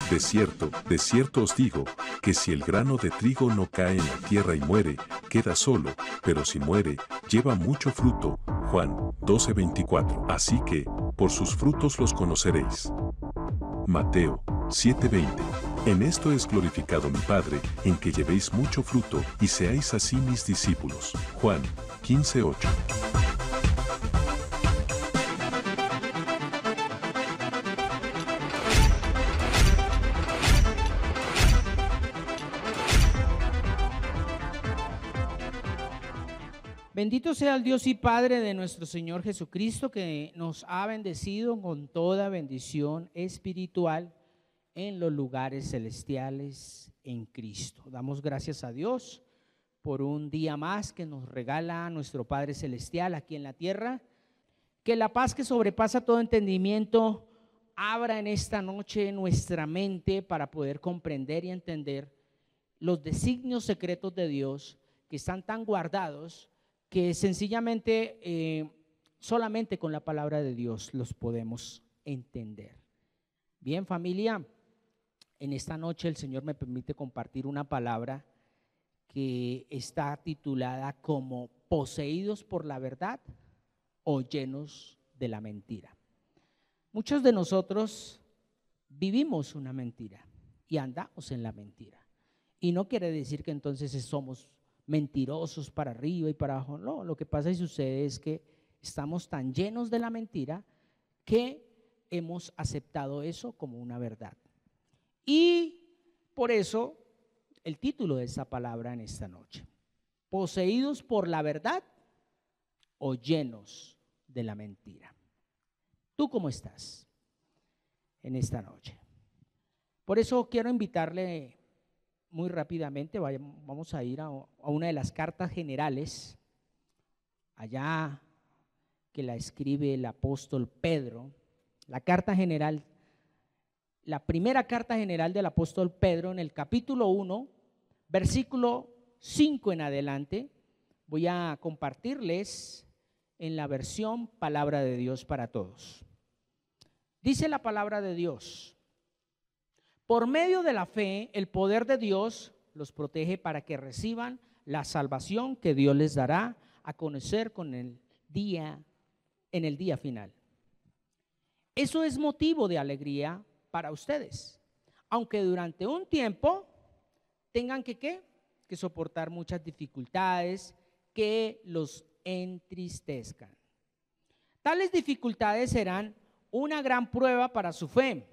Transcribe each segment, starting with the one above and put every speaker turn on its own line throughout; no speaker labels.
de cierto os digo, que si el grano de trigo no cae en la tierra y muere, queda solo, pero si muere, lleva mucho fruto. Juan 12:24. Así que, por sus frutos los conoceréis. Mateo 7:20. En esto es glorificado mi Padre, en que llevéis mucho fruto y seáis así mis discípulos. Juan 15:8.
Bendito sea el Dios y Padre de nuestro Señor Jesucristo, que nos ha bendecido con toda bendición espiritual en los lugares celestiales en Cristo. Damos gracias a Dios por un día más que nos regala nuestro Padre Celestial aquí en la tierra. Que la paz que sobrepasa todo entendimiento abra en esta noche nuestra mente para poder comprender y entender los designios secretos de Dios que están tan guardados que sencillamente solamente con la palabra de Dios los podemos entender. Bien, familia, en esta noche el Señor me permite compartir una palabra que está titulada como poseídos por la verdad o llenos de la mentira. Muchos de nosotros vivimos una mentira y andamos en la mentira, y no quiere decir que entonces somos mentirosos para arriba y para abajo. No, lo que pasa y sucede es que estamos tan llenos de la mentira que hemos aceptado eso como una verdad. Y por eso el título de esta palabra en esta noche: poseídos por la verdad o llenos de la mentira. ¿Tú cómo estás en esta noche? Por eso quiero invitarle muy rápidamente, vamos a ir a una de las cartas generales, allá que la escribe el apóstol Pedro, la carta general, la primera carta general del apóstol Pedro, en el capítulo 1, versículo 5 en adelante. Voy a compartirles en la versión Palabra de Dios para Todos. Dice la palabra de Dios: por medio de la fe, el poder de Dios los protege para que reciban la salvación que Dios les dará a conocer en el día final. Eso es motivo de alegría para ustedes, aunque durante un tiempo tengan que soportar muchas dificultades que los entristezcan. Tales dificultades serán una gran prueba para su fe,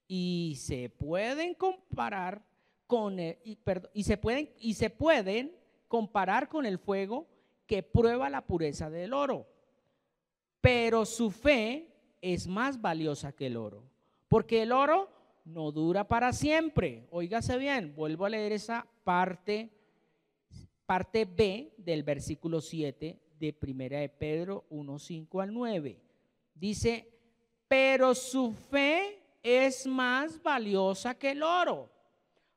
y se pueden comparar con el fuego que prueba la pureza del oro. Pero su fe es más valiosa que el oro, porque el oro no dura para siempre. Óigase bien, vuelvo a leer esa parte B del versículo 7 de Primera de Pedro 1, 5 al 9. Dice: pero su fe es más valiosa que el oro,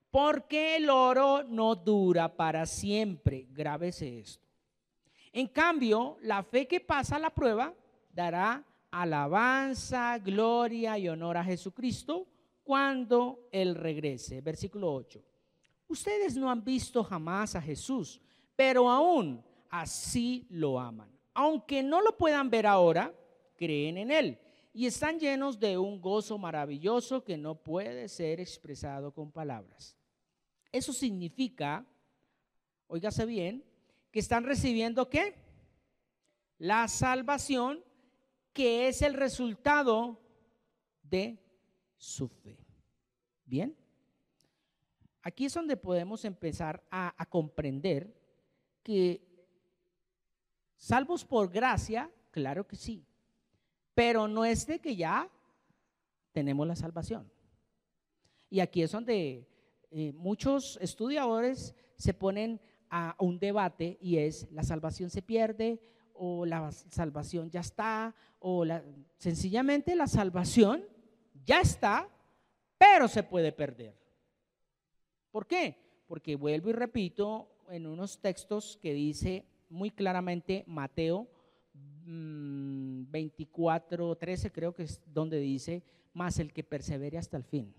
porque el oro no dura para siempre. Grábese esto. En cambio, la fe que pasa la prueba dará alabanza, gloria y honor a Jesucristo cuando Él regrese. Versículo 8. Ustedes no han visto jamás a Jesús, pero aún así lo aman. Aunque no lo puedan ver ahora, creen en Él y están llenos de un gozo maravilloso que no puede ser expresado con palabras. Eso significa, óigase bien, que están recibiendo ¿qué? La salvación, que es el resultado de su fe. Bien, aquí es donde podemos empezar a comprender que salvos por gracia, claro que sí, pero no es de que ya tenemos la salvación. Y aquí es donde muchos estudiadores se ponen a un debate, y es: ¿la salvación se pierde o la salvación ya está? Sencillamente la salvación ya está, pero se puede perder. ¿Por qué? Porque vuelvo y repito en unos textos que dice muy claramente Mateo 24:13, creo que es donde dice: mas el que persevere hasta el fin.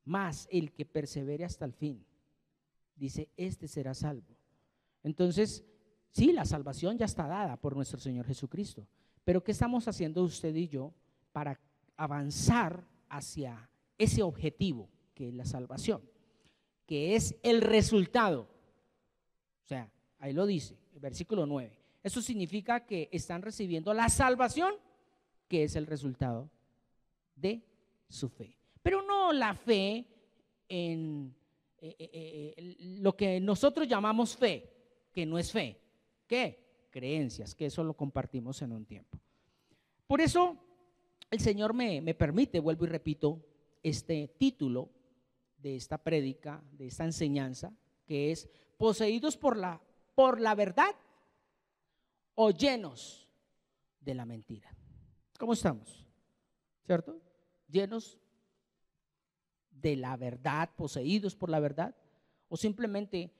mas el que persevere hasta el fin, dice, este será salvo. Entonces, sí, la salvación ya está dada por nuestro Señor Jesucristo, pero ¿qué estamos haciendo usted y yo para avanzar hacia ese objetivo que es la salvación? Que es el resultado. O sea, ahí lo dice, el versículo 9. Eso significa que están recibiendo la salvación, que es el resultado de su fe. Pero no la fe en lo que nosotros llamamos fe, que no es fe. ¿Qué? Creencias, que eso lo compartimos en un tiempo. Por eso el Señor me permite, vuelvo y repito, este título de esta prédica, de esta enseñanza, que es poseídos por la verdad o llenos de la mentira. ¿Cómo estamos? ¿Cierto? Llenos de la verdad, poseídos por la verdad, o simplemente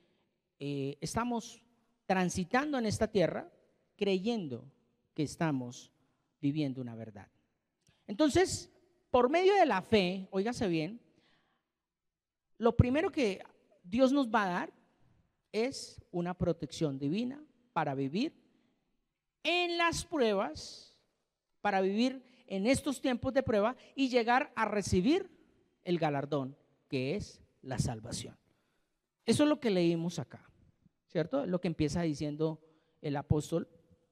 estamos transitando en esta tierra creyendo que estamos viviendo una verdad. Entonces, por medio de la fe, óigase bien, lo primero que Dios nos va a dar es una protección divina para vivir en las pruebas, para vivir en estos tiempos de prueba y llegar a recibir el galardón, que es la salvación. Eso es lo que leímos acá, ¿cierto? Lo que empieza diciendo el apóstol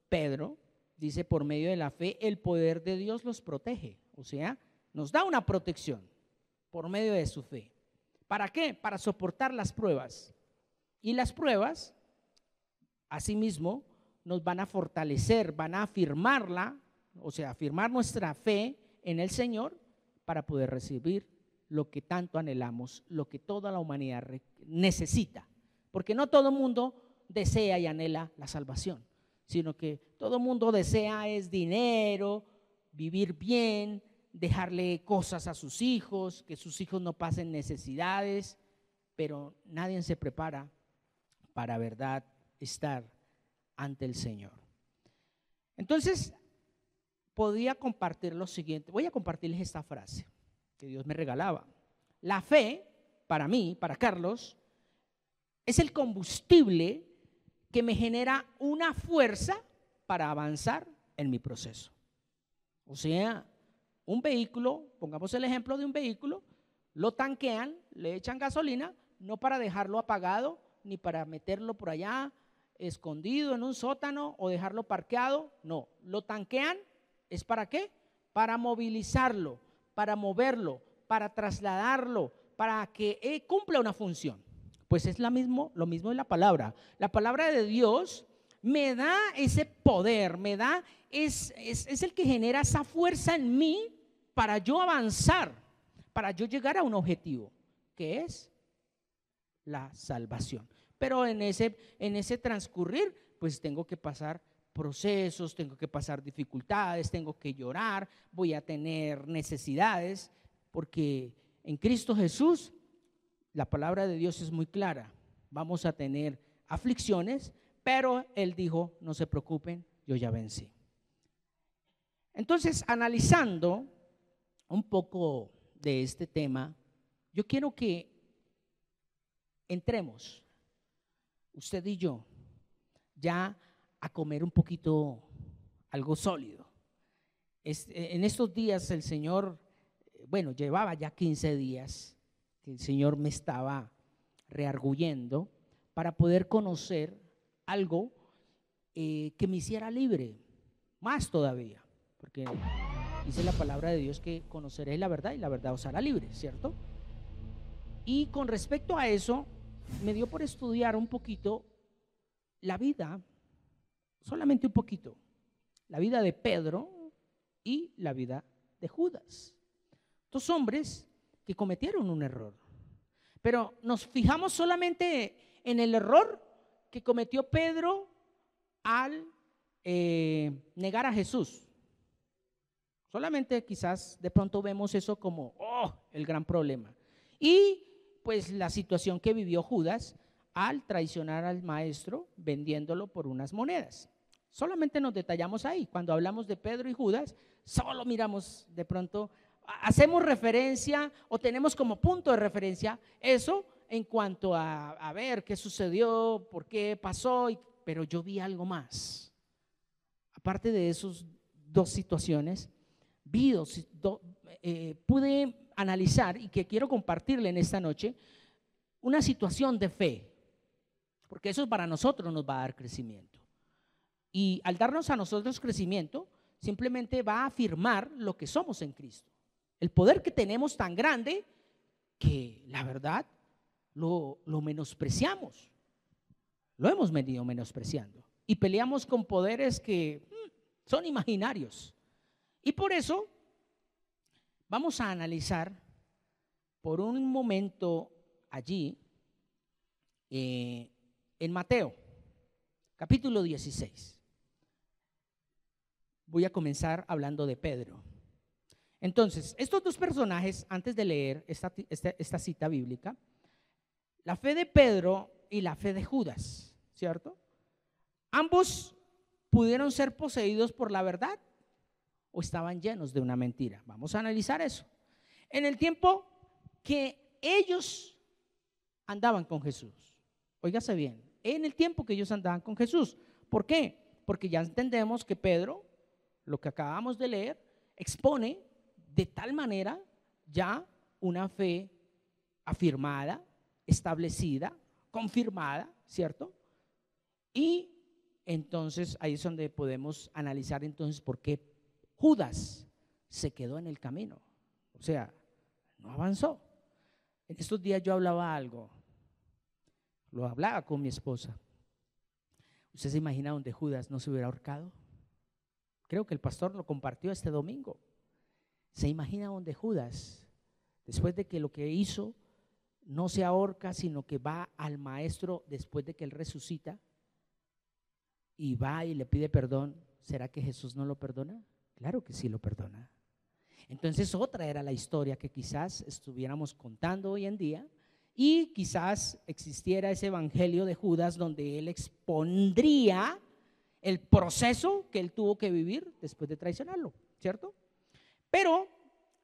Pedro, dice, por medio de la fe el poder de Dios los protege, o sea, nos da una protección por medio de su fe. ¿Para qué? Para soportar las pruebas. Y las pruebas, asimismo, nos van a fortalecer, van a afirmarla, o sea, afirmar nuestra fe en el Señor para poder recibir lo que tanto anhelamos, lo que toda la humanidad necesita. Porque no todo el mundo desea y anhela la salvación, sino que todo el mundo desea es dinero, vivir bien, dejarle cosas a sus hijos, que sus hijos no pasen necesidades, pero nadie se prepara para verdad estar ante el Señor. Entonces, podía compartir lo siguiente, voy a compartirles esta frase que Dios me regalaba. La fe, para mí, para Carlos, es el combustible que me genera una fuerza para avanzar en mi proceso. O sea, un vehículo, pongamos el ejemplo de un vehículo, lo tanquean, le echan gasolina, no para dejarlo apagado, ni para meterlo por allá escondido en un sótano o dejarlo parqueado, no, lo tanquean, ¿es para qué? Para movilizarlo, para moverlo, para trasladarlo, para que cumpla una función. Pues es lo mismo de la palabra. La palabra de Dios me da ese poder, me da, es el que genera esa fuerza en mí para yo avanzar, para yo llegar a un objetivo, que es la salvación. Pero en ese transcurrir, pues tengo que pasar procesos, tengo que pasar dificultades, tengo que llorar, voy a tener necesidades, porque en Cristo Jesús la palabra de Dios es muy clara. Vamos a tener aflicciones, pero Él dijo, no se preocupen, yo ya vencí. Entonces, analizando un poco de este tema, yo quiero que entremos, usted y yo, ya a comer un poquito algo sólido. En estos días el Señor, llevaba ya 15 días que el Señor me estaba rearguyendo para poder conocer algo que me hiciera libre, más todavía, porque dice la palabra de Dios que conoceréis la verdad y la verdad os hará libre, ¿cierto? Y con respecto a eso, me dio por estudiar un poquito la vida, solamente un poquito, la vida de Pedro y la vida de Judas. Dos hombres que cometieron un error, pero nos fijamos solamente en el error que cometió Pedro al negar a Jesús. Solamente quizás de pronto vemos eso como el gran problema. Y pues la situación que vivió Judas al traicionar al maestro vendiéndolo por unas monedas. Solamente nos detallamos ahí. Cuando hablamos de Pedro y Judas, solo miramos de pronto hacemos referencia o tenemos como punto de referencia eso en cuanto a ver qué sucedió, por qué pasó, pero yo vi algo más. Aparte de esas dos situaciones, pude analizar y que quiero compartirle en esta noche una situación de fe, porque eso para nosotros nos va a dar crecimiento. Y al darnos a nosotros crecimiento, simplemente va a afirmar lo que somos en Cristo. El poder que tenemos tan grande que la verdad lo menospreciamos. Lo hemos venido menospreciando. Y peleamos con poderes que son imaginarios. Y por eso vamos a analizar por un momento allí en Mateo, capítulo 16. Voy a comenzar hablando de Pedro. Entonces, estos dos personajes, antes de leer esta cita bíblica, la fe de Pedro y la fe de Judas, ¿cierto? Ambos pudieron ser poseídos por la verdad o estaban llenos de una mentira. Vamos a analizar eso. En el tiempo que ellos andaban con Jesús, óigase bien, en el tiempo que ellos andaban con Jesús. ¿Por qué? Porque ya entendemos que Pedro, lo que acabamos de leer, expone de tal manera ya una fe afirmada, establecida, confirmada, ¿cierto? Y entonces ahí es donde podemos analizar entonces por qué Judas se quedó en el camino, o sea, no avanzó. En estos días yo hablaba algo, lo hablaba con mi esposa. ¿Usted se imagina donde Judas no se hubiera ahorcado? Creo que el pastor lo compartió este domingo. ¿Se imagina donde Judas, después de que lo que hizo, no se ahorca, sino que va al maestro después de que él resucita y va y le pide perdón? ¿Será que Jesús no lo perdona? Claro que sí lo perdona. Entonces otra era la historia que quizás estuviéramos contando hoy en día y quizás existiera ese evangelio de Judas donde él expondría el proceso que él tuvo que vivir después de traicionarlo, ¿cierto? Pero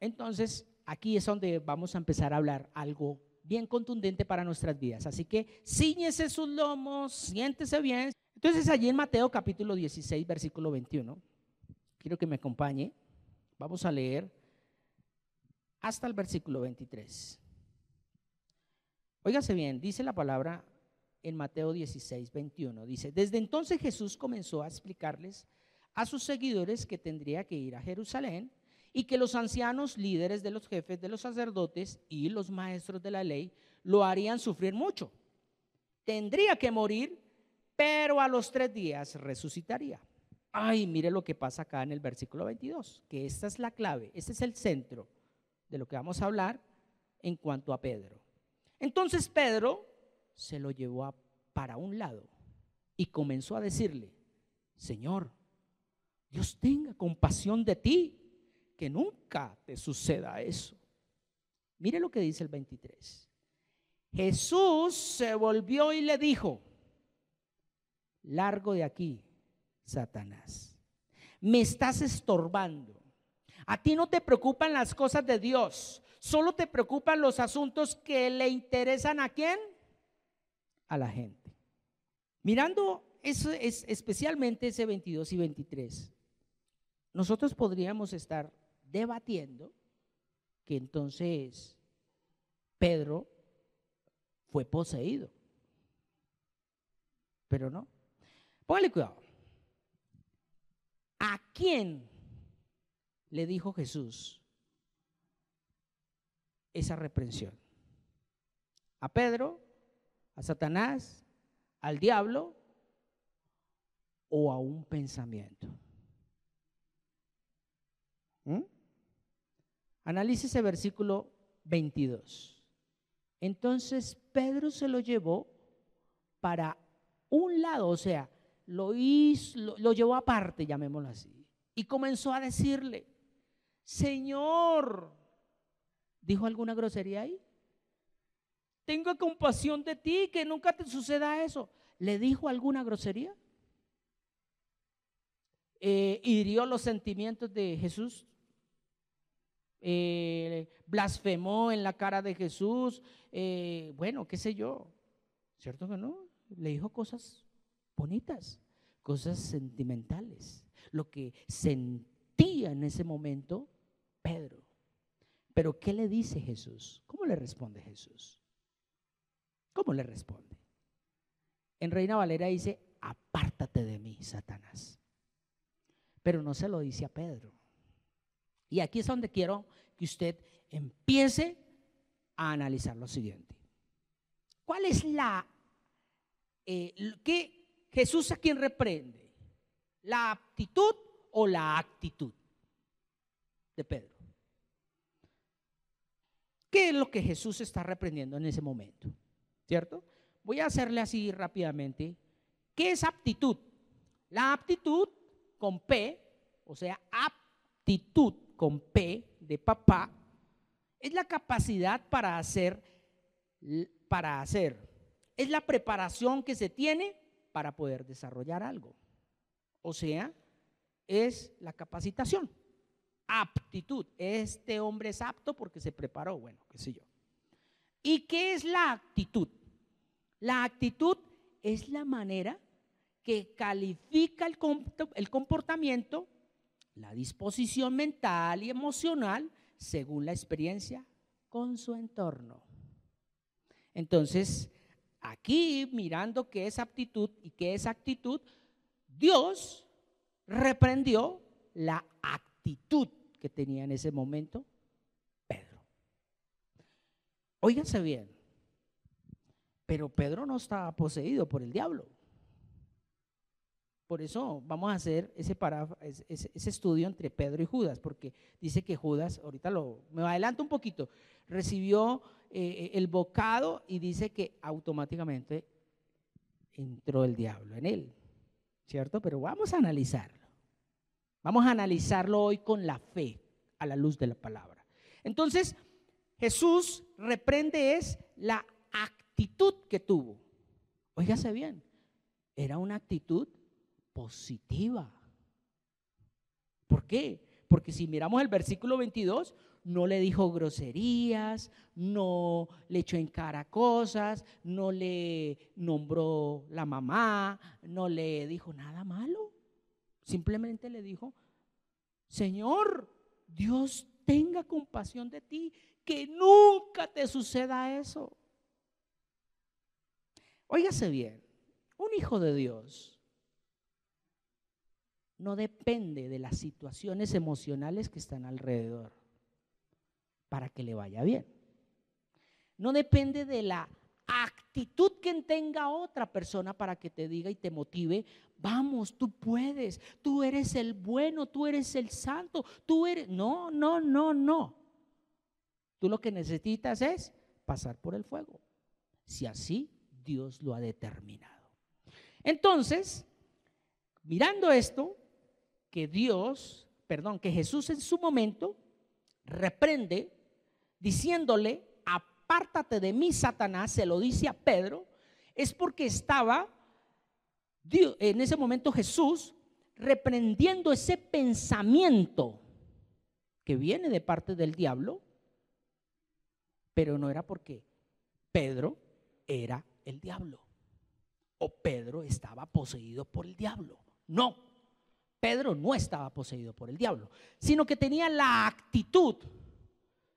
entonces aquí es donde vamos a empezar a hablar algo bien contundente para nuestras vidas. Así que cíñese sus lomos, siéntese bien. Entonces allí en Mateo capítulo 16 versículo 21, quiero que me acompañe. Vamos a leer hasta el versículo 23. Óigase bien, dice la palabra en Mateo 16, 21. Dice: desde entonces Jesús comenzó a explicarles a sus seguidores que tendría que ir a Jerusalén y que los ancianos líderes de los jefes de los sacerdotes y los maestros de la ley lo harían sufrir mucho. Tendría que morir, pero a los 3 días resucitaría. Ay, mire lo que pasa acá en el versículo 22, que esta es la clave, este es el centro de lo que vamos a hablar en cuanto a Pedro. Entonces Pedro se lo llevó para un lado y comenzó a decirle: Señor, Dios tenga compasión de ti, que nunca te suceda eso. Mire lo que dice el 23. Jesús se volvió y le dijo: largo de aquí, Satanás, me estás estorbando. A ti no te preocupan las cosas de Dios, solo te preocupan los asuntos que le interesan. ¿A quién? A la gente. Mirando eso, especialmente ese 22 y 23, nosotros podríamos estar debatiendo que entonces Pedro fue poseído, pero no. Póngale cuidado. ¿A quién le dijo Jesús esa reprensión? ¿A Pedro? ¿A Satanás? ¿Al diablo? ¿O a un pensamiento? Analice ese versículo 22. Entonces Pedro se lo llevó para un lado, o sea, lo llevó aparte, llamémoslo así, y comenzó a decirle: Señor, ¿dijo alguna grosería ahí? Tengo compasión de ti, que nunca te suceda eso. ¿Le dijo alguna grosería? ¿Hirió los sentimientos de Jesús? blasfemó en la cara de Jesús, bueno, qué sé yo, ¿cierto que no? Le dijo cosas bonitas, cosas sentimentales, lo que sentía en ese momento Pedro. Pero ¿qué le dice Jesús? ¿Cómo le responde Jesús? ¿Cómo le responde? En Reina Valera dice: apártate de mí, Satanás. Pero no se lo dice a Pedro. Y aquí es donde quiero que usted empiece a analizar lo siguiente. ¿Cuál es que Jesús a quién reprende? ¿La aptitud o la actitud de Pedro? ¿Qué es lo que Jesús está reprendiendo en ese momento? ¿Cierto? Voy a hacerle así rápidamente. ¿Qué es aptitud? La aptitud con P, o sea, aptitud con P de papá, es la capacidad para hacer. Es la preparación que se tiene para poder desarrollar algo. O sea, es la capacitación. Aptitud. Este hombre es apto porque se preparó, bueno, qué sé yo. ¿Y qué es la actitud? La actitud es la manera que califica el comportamiento, la disposición mental y emocional según la experiencia con su entorno. Entonces, aquí mirando qué es aptitud y qué es actitud, Dios reprendió la actitud que tenía en ese momento Pedro. Óiganse bien, pero Pedro no estaba poseído por el diablo. Por eso vamos a hacer ese estudio entre Pedro y Judas, porque dice que Judas, ahorita me adelanto un poquito, recibió el bocado y dice que automáticamente entró el diablo en él, ¿cierto? Pero vamos a analizarlo. Vamos a analizarlo hoy con la fe, a la luz de la palabra. Entonces, Jesús reprende la actitud que tuvo. Óigase bien, era una actitud positiva. ¿Por qué? Porque si miramos el versículo 22, no le dijo groserías, no le echó en cara cosas, no le nombró la mamá, no le dijo nada malo. Simplemente le dijo: Señor, Dios tenga compasión de ti, que nunca te suceda eso. Óigase bien, un hijo de Dios no depende de las situaciones emocionales que están alrededor para que le vaya bien. No depende de la actitud que tenga otra persona para que te diga y te motive: vamos, tú puedes, tú eres el bueno, tú eres el santo, tú eres. No. Tú lo que necesitas es pasar por el fuego, si así Dios lo ha determinado. Entonces, mirando esto, que Jesús en su momento reprende diciéndole: apártate de mí, Satanás, se lo dice a Pedro, es porque estaba en ese momento Jesús reprendiendo ese pensamiento que viene de parte del diablo, pero no era porque Pedro era el diablo o Pedro estaba poseído por el diablo. No. Pedro no estaba poseído por el diablo, sino que tenía la actitud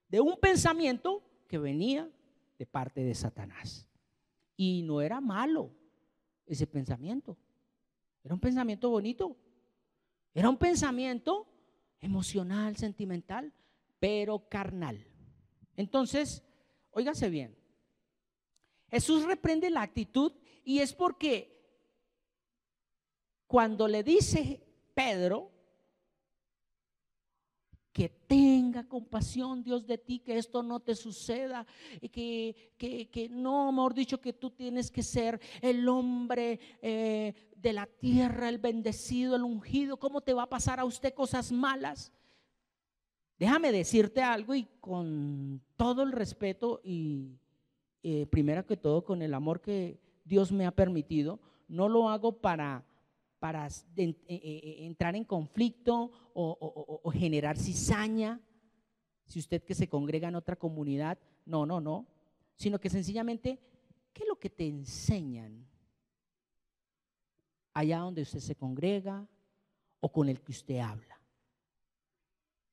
de un pensamiento que venía de parte de Satanás. Y no era malo ese pensamiento, era un pensamiento bonito, era un pensamiento emocional, sentimental, pero carnal. Entonces, óigase bien, Jesús reprende la actitud, y es porque cuando le dice Pedro que tenga compasión Dios de ti, que esto no te suceda, y que no, mejor dicho, que tú tienes que ser el hombre de la tierra, el bendecido, el ungido, ¿cómo te va a pasar a usted cosas malas? Déjame decirte algo, y con todo el respeto y primero que todo con el amor que Dios me ha permitido, no lo hago para entrar en conflicto o generar cizaña, Si usted que se congrega en otra comunidad, no, sino que sencillamente, ¿qué es lo que te enseñan allá donde usted se congrega o con el que usted habla?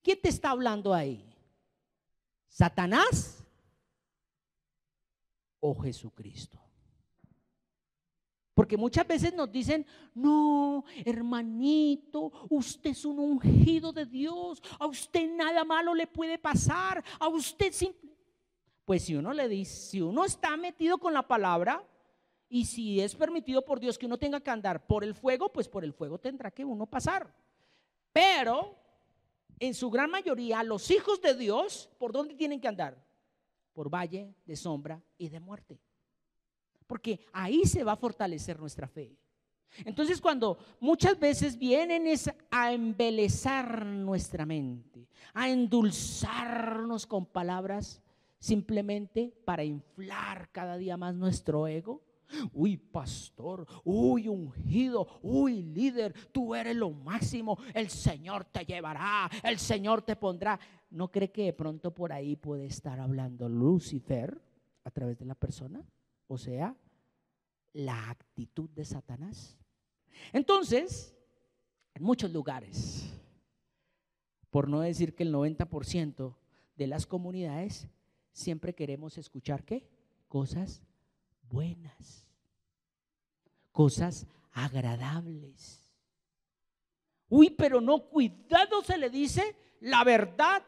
¿Quién te está hablando ahí? ¿Satanás o Jesucristo? Porque muchas veces nos dicen, no, hermanito, usted es un ungido de Dios, a usted nada malo le puede pasar, a usted simple. Pues si uno le dice, si uno está metido con la palabra y si es permitido por Dios que uno tenga que andar por el fuego, pues por el fuego tendrá que uno pasar. Pero en su gran mayoría, los hijos de Dios, ¿por dónde tienen que andar? Por valle de sombra y de muerte. Porque ahí se va a fortalecer nuestra fe. Entonces, cuando muchas veces vienen es a embelezar nuestra mente, a endulzarnos con palabras simplemente para inflar cada día más nuestro ego. Uy, pastor, uy, ungido, uy, líder, tú eres lo máximo, el Señor te llevará, el Señor te pondrá. ¿No cree que de pronto por ahí puede estar hablando Lucifer a través de la persona? O sea, la actitud de Satanás. Entonces, en muchos lugares, por no decir que el 90% de las comunidades, siempre queremos escuchar ¿qué? Cosas buenas, cosas agradables. Uy, pero no, cuidado se le dice la verdad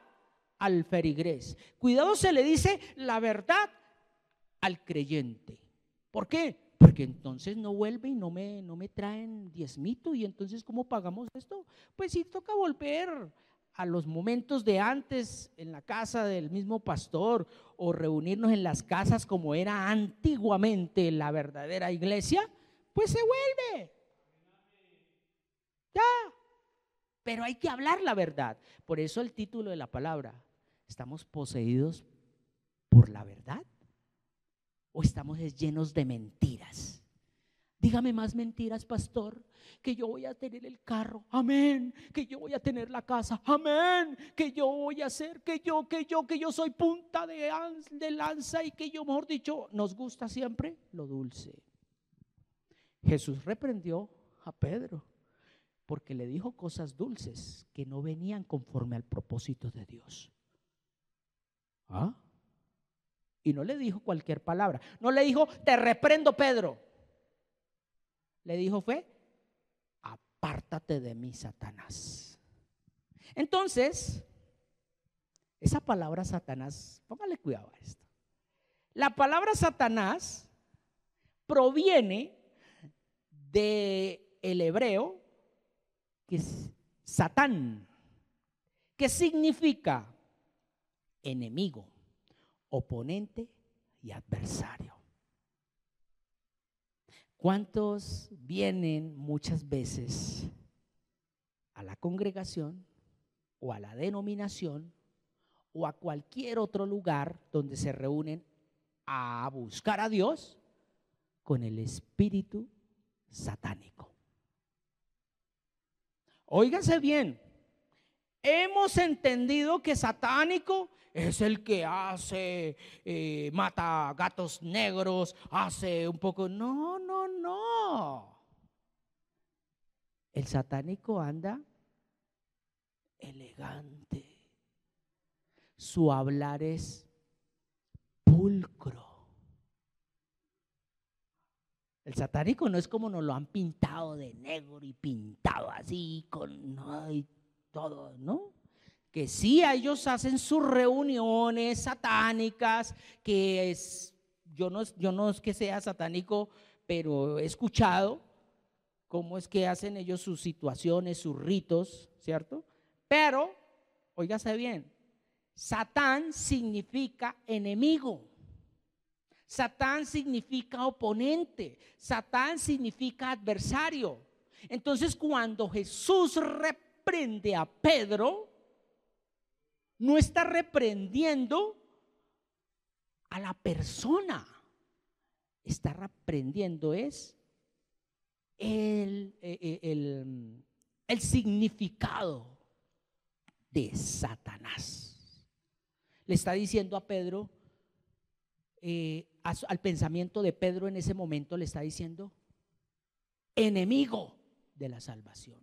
al ferigrés, cuidado se le dice la verdad al creyente. ¿Por qué? Porque entonces no vuelve y no me traen diezmito. Y entonces ¿cómo pagamos esto? Pues sí, toca volver a los momentos de antes en la casa del mismo pastor o reunirnos en las casas como era antiguamente la verdadera iglesia. Pues se vuelve ya, pero hay que hablar la verdad. Por eso el título de la palabra: ¿estamos poseídos por la verdad o estamos llenos de mentiras? Dígame más mentiras, pastor. Que yo voy a tener el carro, amén. Que yo voy a tener la casa, amén. Que yo voy a hacer, que yo soy punta de lanza y que yo, mejor dicho, nos gusta siempre lo dulce. Jesús reprendió a Pedro porque le dijo cosas dulces que no venían conforme al propósito de Dios. ¿Ah? Y no le dijo cualquier palabra. No le dijo, te reprendo, Pedro. Le dijo fue, apártate de mí, Satanás. Entonces, esa palabra Satanás, póngale cuidado a esto. La palabra Satanás proviene del hebreo, que es Satán, que significa enemigo, oponente y adversario. ¿Cuántos vienen muchas veces a la congregación o a la denominación o a cualquier otro lugar donde se reúnen a buscar a Dios con el espíritu satánico? Óigase bien, hemos entendido que satánico es el que hace, mata gatos negros, hace un poco. No. El satánico anda elegante. Su hablar es pulcro. El satánico no es como nos lo han pintado de negro y pintado así con ay, todo, ¿no? Que sí, ellos hacen sus reuniones satánicas, que es, yo no es que sea satánico, pero he escuchado cómo es que hacen ellos sus situaciones, sus ritos, ¿cierto? Pero, óigase bien, Satán significa enemigo, Satán significa oponente, Satán significa adversario. Entonces, cuando Jesús reprende a Pedro, no está reprendiendo a la persona, está reprendiendo es el significado de Satanás. le está diciendo a Pedro, al pensamiento de Pedro en ese momento le está diciendo enemigo de la salvación,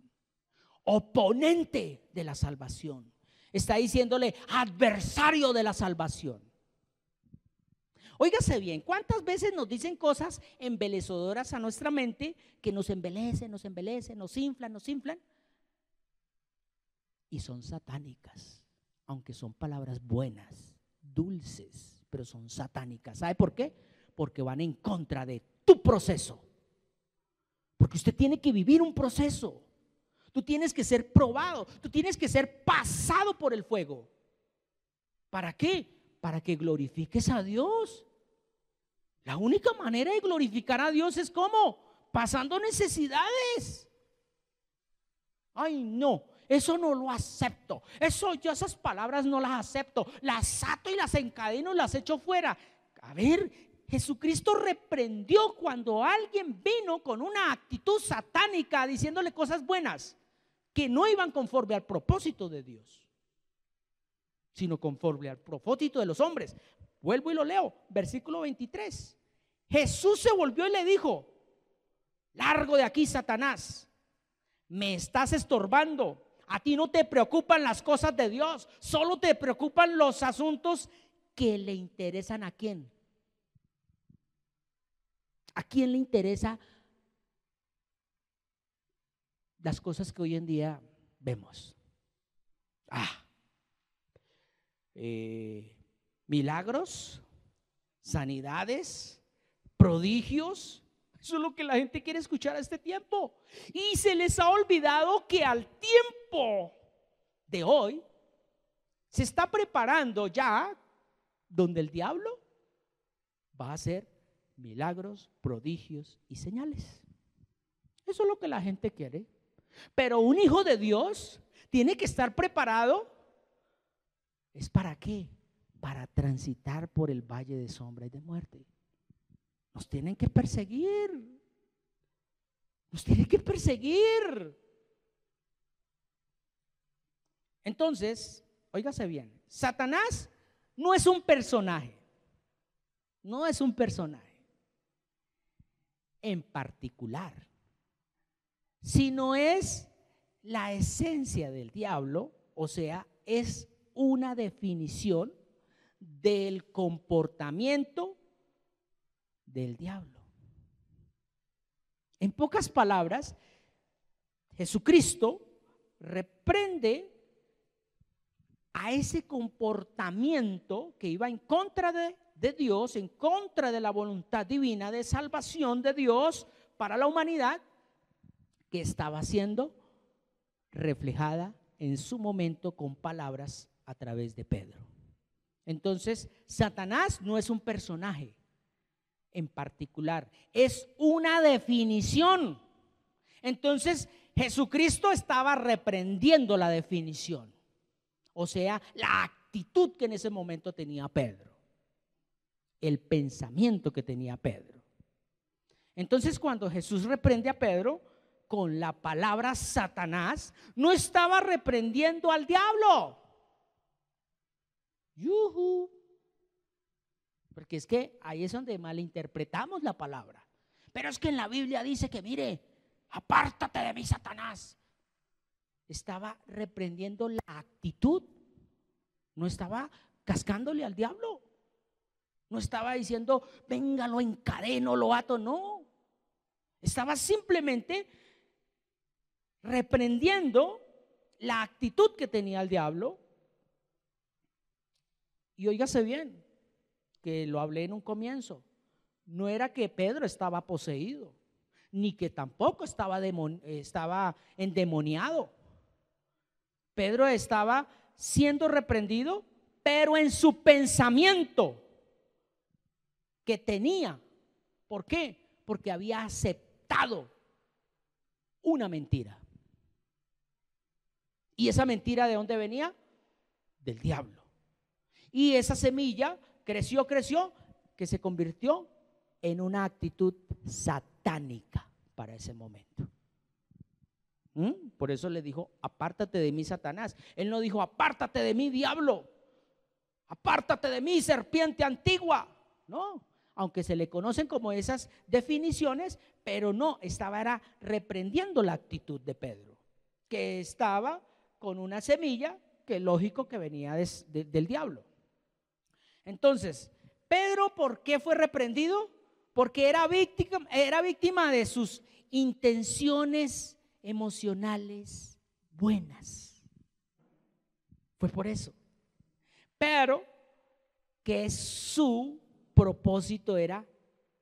oponente de la salvación. Está diciéndole adversario de la salvación. Óigase bien, ¿cuántas veces nos dicen cosas embelezadoras a nuestra mente que nos embelecen, nos inflan? Y son satánicas, aunque son palabras buenas, dulces, pero son satánicas. ¿Sabe por qué? Porque van en contra de tu proceso. Porque usted tiene que vivir un proceso. Tú tienes que ser probado, tú tienes que ser pasado por el fuego. ¿Para qué? Para que glorifiques a Dios. La única manera de glorificar a Dios es ¿cómo? Pasando necesidades. Ay, no, eso no lo acepto. Yo esas palabras no las acepto. Las ato y las encadeno, las echo fuera. A ver, Jesucristo reprendió cuando alguien vino con una actitud satánica diciéndole cosas buenas que no iban conforme al propósito de Dios, sino conforme al propósito de los hombres. Vuelvo y lo leo, versículo 23. Jesús se volvió y le dijo: largo de aquí, Satanás, me estás estorbando. A ti no te preocupan las cosas de Dios, solo te preocupan los asuntos que le interesan. ¿A quién? ¿A quién le interesa las cosas que hoy en día vemos? Milagros, sanidades, prodigios. Eso es lo que la gente quiere escuchar a este tiempo. Y se les ha olvidado que al tiempo de hoy se está preparando ya donde el diablo va a hacer milagros, prodigios y señales. Eso es lo que la gente quiere. Pero un hijo de Dios tiene que estar preparado. ¿Es para qué? Para transitar por el valle de sombra y de muerte. Nos tienen que perseguir. Nos tienen que perseguir. Entonces, óigase bien, Satanás no es un personaje. No es un personaje en particular, sino es la esencia del diablo, o sea, es una definición del comportamiento del diablo. En pocas palabras, Jesucristo reprende a ese comportamiento que iba en contra de Dios, en contra de la voluntad divina de salvación de Dios para la humanidad, que estaba siendo reflejada en su momento con palabras a través de Pedro. Entonces, Satanás no es un personaje en particular, es una definición. Entonces, Jesucristo estaba reprendiendo la definición, o sea, la actitud que en ese momento tenía Pedro, el pensamiento que tenía Pedro. Entonces, cuando Jesús reprende a Pedro con la palabra Satanás, no estaba reprendiendo al diablo. ¡Yujú! Porque es que ahí es donde malinterpretamos la palabra. Pero es que en la Biblia dice que, mire, apártate de mí, Satanás. Estaba reprendiendo la actitud. No estaba cascándole al diablo. No estaba diciendo, venga, lo encadeno, lo ato. No. Estaba simplemente reprendiendo la actitud que tenía el diablo. Y óigase bien, que lo hablé en un comienzo, no era que Pedro estaba poseído, ni que tampoco estaba endemoniado. Pedro estaba siendo reprendido, pero en su pensamiento que tenía. ¿Por qué? Porque había aceptado una mentira. ¿Y esa mentira de dónde venía? Del diablo. Y esa semilla creció, que se convirtió en una actitud satánica para ese momento. Por eso le dijo, apártate de mí, Satanás. Él no dijo, apártate de mí, diablo. apártate de mí, serpiente antigua. No, aunque se le conocen como esas definiciones, pero no, era reprendiendo la actitud de Pedro, que estaba con una semilla que es lógico que venía del diablo. Entonces, Pedro, ¿por qué fue reprendido? Porque era víctima de sus intenciones emocionales buenas. Fue por eso. Pero que su propósito era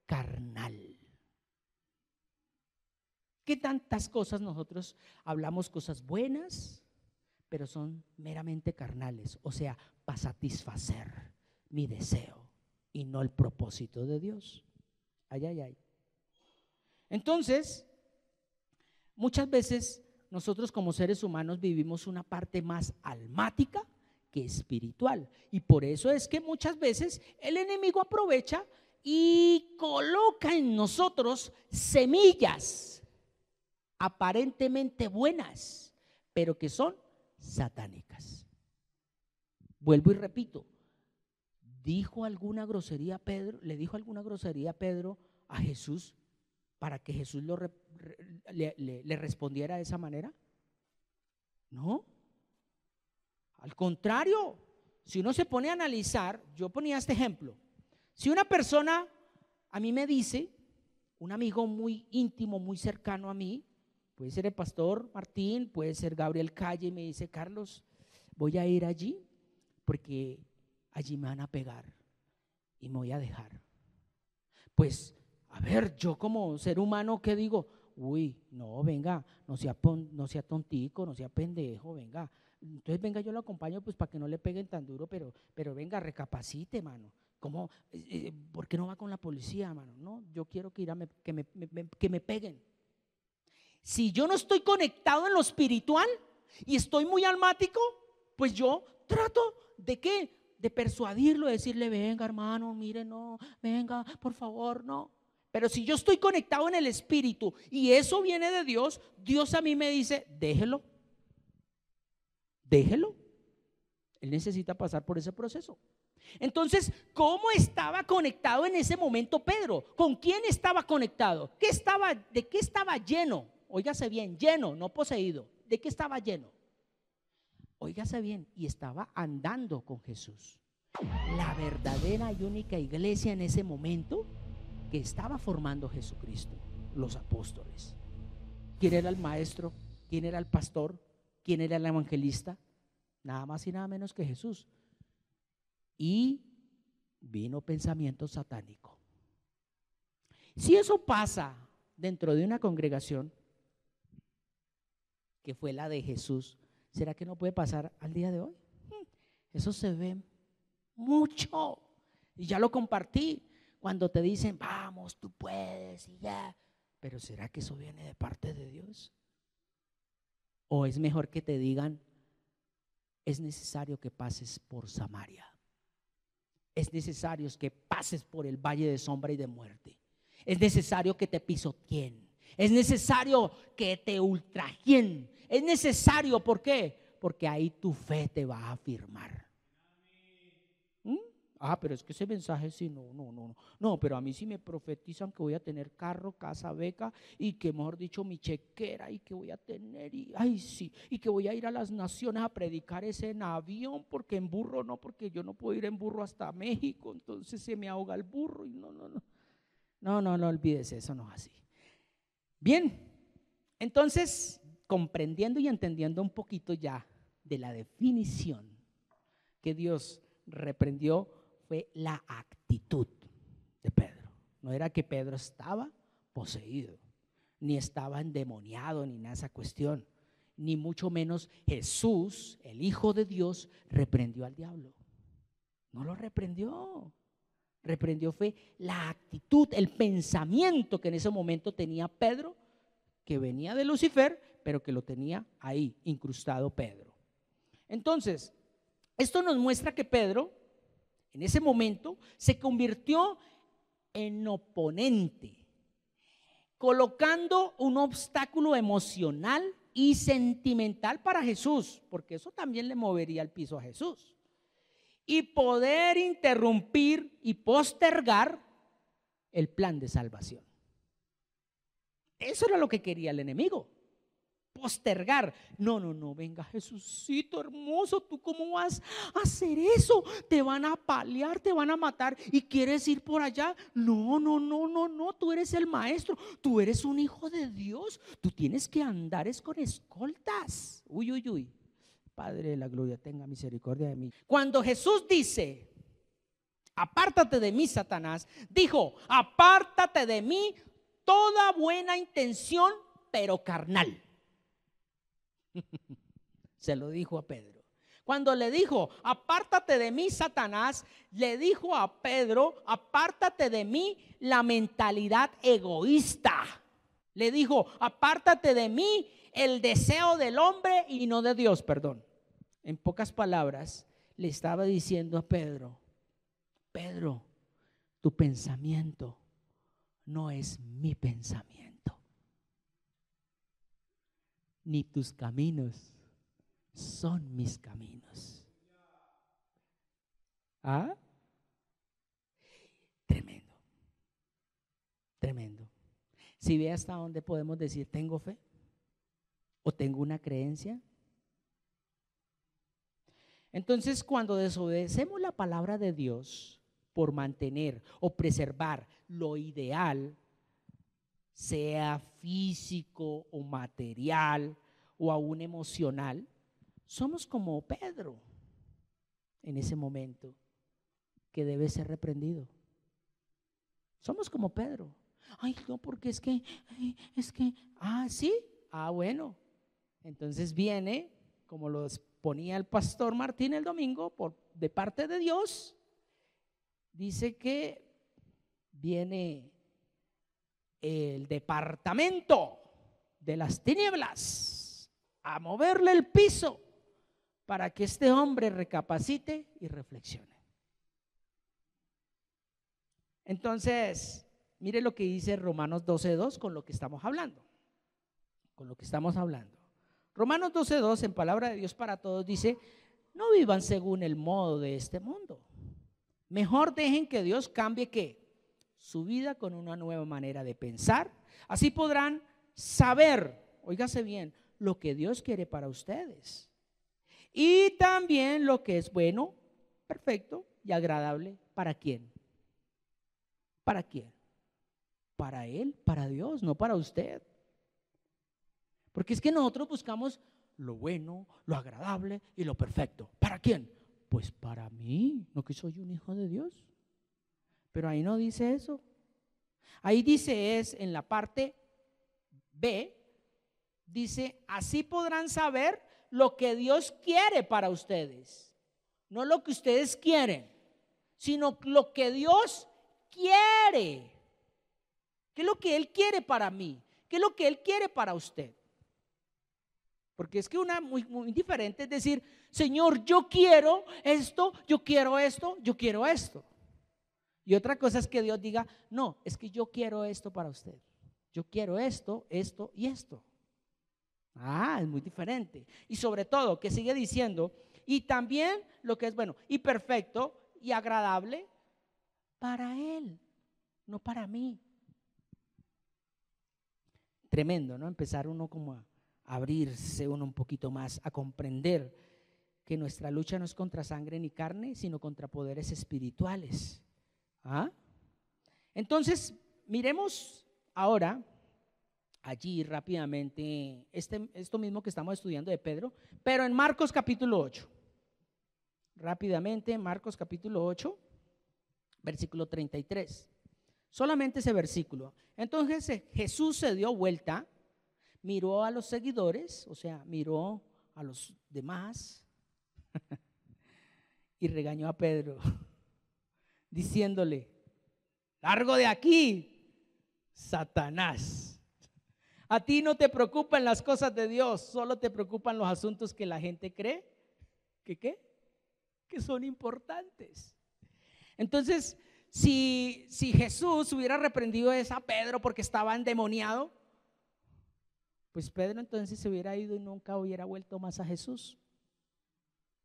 carnal. ¿Qué tantas cosas nosotros hablamos cosas buenas, pero son meramente carnales? O sea, para satisfacer mi deseo y no el propósito de Dios. Ay, ay, ay. Entonces, muchas veces nosotros como seres humanos vivimos una parte más almática que espiritual, y por eso es que muchas veces el enemigo aprovecha y coloca en nosotros semillas aparentemente buenas, pero que son satánicas. Vuelvo y repito, ¿le dijo alguna grosería a Pedro a Jesús para que Jesús le respondiera de esa manera? No. Al contrario, si uno se pone a analizar, yo ponía este ejemplo. Si una persona a mí me dice, un amigo muy íntimo, muy cercano a mí, puede ser el pastor Martín, puede ser Gabriel Calle, y me dice: Carlos, voy a ir allí porque allí me van a pegar y me voy a dejar. Pues, a ver, yo como ser humano, ¿qué digo? Uy, no, venga, no sea tontico, no sea pendejo, venga. Entonces venga, yo lo acompaño pues para que no le peguen tan duro, pero venga, recapacite, mano. ¿Cómo? ¿Por qué no va con la policía, mano? No, yo quiero que me peguen. Si yo no estoy conectado en lo espiritual y estoy muy almático, pues yo trato de ¿qué? De persuadirlo, de decirle: venga, hermano, mire, no, venga, por favor, no. Pero si yo estoy conectado en el espíritu y eso viene de Dios, Dios a mí me dice: déjelo. Él necesita pasar por ese proceso. Entonces, ¿cómo estaba conectado en ese momento Pedro? ¿Con quién estaba conectado? ¿De qué estaba lleno? Óigase bien, lleno, no poseído. ¿De qué estaba lleno? Óigase bien, y estaba andando con Jesús. La verdadera y única iglesia en ese momento que estaba formando Jesucristo, los apóstoles. ¿Quién era el maestro? ¿Quién era el pastor? ¿Quién era el evangelista? Nada más y nada menos que Jesús. Y vino pensamiento satánico. Si eso pasa dentro de una congregación que fue la de Jesús, ¿será que no puede pasar al día de hoy? Eso se ve mucho. Y ya lo compartí. Cuando te dicen: vamos, tú puedes y ya. Pero ¿será que eso viene de parte de Dios? ¿O es mejor que te digan: es necesario que pases por Samaria? Es necesario que pases por el valle de sombra y de muerte. Es necesario que te pisoteen. Es necesario que te ultrajen. Es necesario, ¿por qué? Porque ahí tu fe te va a afirmar. Pero es que ese mensaje sí, no, pero a mí sí me profetizan que voy a tener carro, casa, beca, y que mejor dicho mi chequera, y que voy a tener, y que voy a ir a las naciones a predicar ese en avión, porque en burro no, porque yo no puedo ir en burro hasta México, entonces se me ahoga el burro, y no olvides, eso no es así. Bien, entonces, comprendiendo y entendiendo un poquito ya de la definición que Dios reprendió, fue la actitud de Pedro. No era que Pedro estaba poseído, ni estaba endemoniado, ni nada de esa cuestión, ni mucho menos Jesús, el Hijo de Dios, reprendió al diablo. No lo reprendió. Reprendió fue la actitud, el pensamiento que en ese momento tenía Pedro, que venía de Lucifer, pero que lo tenía ahí incrustado Pedro. Entonces, esto nos muestra que Pedro en ese momento se convirtió en oponente, colocando un obstáculo emocional y sentimental para Jesús, porque eso también le movería el piso a Jesús. y poder interrumpir y postergar el plan de salvación. Eso era lo que quería el enemigo. Postergar. No, venga, Jesucito hermoso, ¿tú cómo vas a hacer eso? Te van a apalear, te van a matar y quieres ir por allá. No, tú eres el maestro, tú eres un hijo de Dios, tú tienes que andar es con escoltas. Uy. Padre de la gloria, tenga misericordia de mí. Cuando Jesús dice, apártate de mí, Satanás, dijo, apártate de mí toda buena intención, pero carnal. Se lo dijo a Pedro. Cuando le dijo, apártate de mí, Satanás, le dijo a Pedro, apártate de mí la mentalidad egoísta. Le dijo, apártate de mí el deseo del hombre y no de Dios, perdón. En pocas palabras, le estaba diciendo a Pedro, Pedro, tu pensamiento no es mi pensamiento, ni tus caminos son mis caminos. ¿Ah? Tremendo, tremendo. Si ve hasta dónde podemos decir, tengo fe o tengo una creencia. Entonces, cuando desobedecemos la palabra de Dios por mantener o preservar lo ideal, sea físico o material o aún emocional, somos como Pedro en ese momento que debe ser reprendido. Somos como Pedro. Ay, no, porque es que, sí, bueno. Entonces viene, como los ponía el pastor Martín el domingo, de parte de Dios, dice que viene el departamento de las tinieblas a moverle el piso para que este hombre recapacite y reflexione. Entonces, mire lo que dice Romanos 12:2 con lo que estamos hablando. Romanos 12:2 en palabra de Dios para todos dice, no vivan según el modo de este mundo. Mejor dejen que Dios cambie ¿qué? Su vida con una nueva manera de pensar. Así podrán saber, óigase bien, lo que Dios quiere para ustedes. Y también lo que es bueno, perfecto y agradable. ¿Para quién? ¿Para quién? Para Él, para Dios, no para usted. Porque es que nosotros buscamos lo bueno, lo agradable y lo perfecto. ¿Para quién? Pues para mí, no que soy un hijo de Dios. Pero ahí no dice eso. Ahí dice es en la parte B, dice, así podrán saber lo que Dios quiere para ustedes. No lo que ustedes quieren, sino lo que Dios quiere. ¿Qué es lo que Él quiere para mí? ¿Qué es lo que Él quiere para usted? Porque es que una muy diferente es decir, Señor, yo quiero esto, yo quiero esto, yo quiero esto. Y otra cosa es que Dios diga, no, es que yo quiero esto para usted. Yo quiero esto, esto y esto. Es muy diferente. Y sobre todo, que sigue diciendo, y también lo que es bueno y perfecto y agradable para Él, no para mí. Tremendo, ¿no? Empezar uno como a abrirse uno un poquito más, a comprender que nuestra lucha no es contra sangre ni carne, sino contra poderes espirituales. Entonces, miremos ahora allí rápidamente esto mismo que estamos estudiando de Pedro, pero en Marcos capítulo 8. Rápidamente, Marcos capítulo 8, versículo 33. Solamente ese versículo. Entonces Jesús se dio vuelta, miró a los seguidores, o sea, miró a los demás y regañó a Pedro, diciéndole, largo de aquí, Satanás. A ti no te preocupan las cosas de Dios, solo te preocupan los asuntos que la gente cree que son importantes. Entonces, si Jesús hubiera reprendido a Pedro porque estaba endemoniado, pues Pedro entonces se hubiera ido y nunca hubiera vuelto más a Jesús.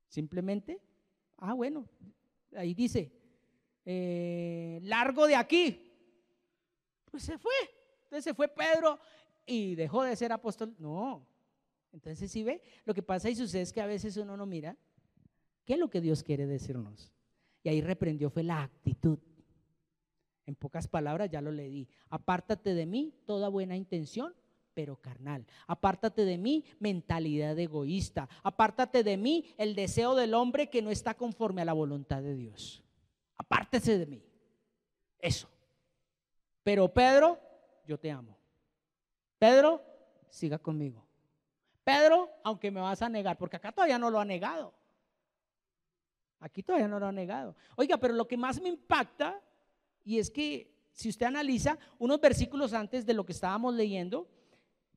Simplemente Bueno, ahí dice, largo de aquí. Pues se fue. Entonces se fue Pedro y dejó de ser apóstol. No. Entonces sí ve, lo que pasa y sucede es que a veces uno no mira qué es lo que Dios quiere decirnos. Y ahí reprendió fue la actitud. En pocas palabras ya lo leí. Apártate de mí toda buena intención, pero carnal. Apártate de mí mentalidad egoísta. Apártate de mí el deseo del hombre que no está conforme a la voluntad de Dios. Apártese de mí. Eso. Pero Pedro, yo te amo. Pedro, siga conmigo. Pedro, aunque me vas a negar, porque acá todavía no lo ha negado. Aquí todavía no lo ha negado. Oiga, pero lo que más me impacta, y es que si usted analiza unos versículos antes de lo que estábamos leyendo,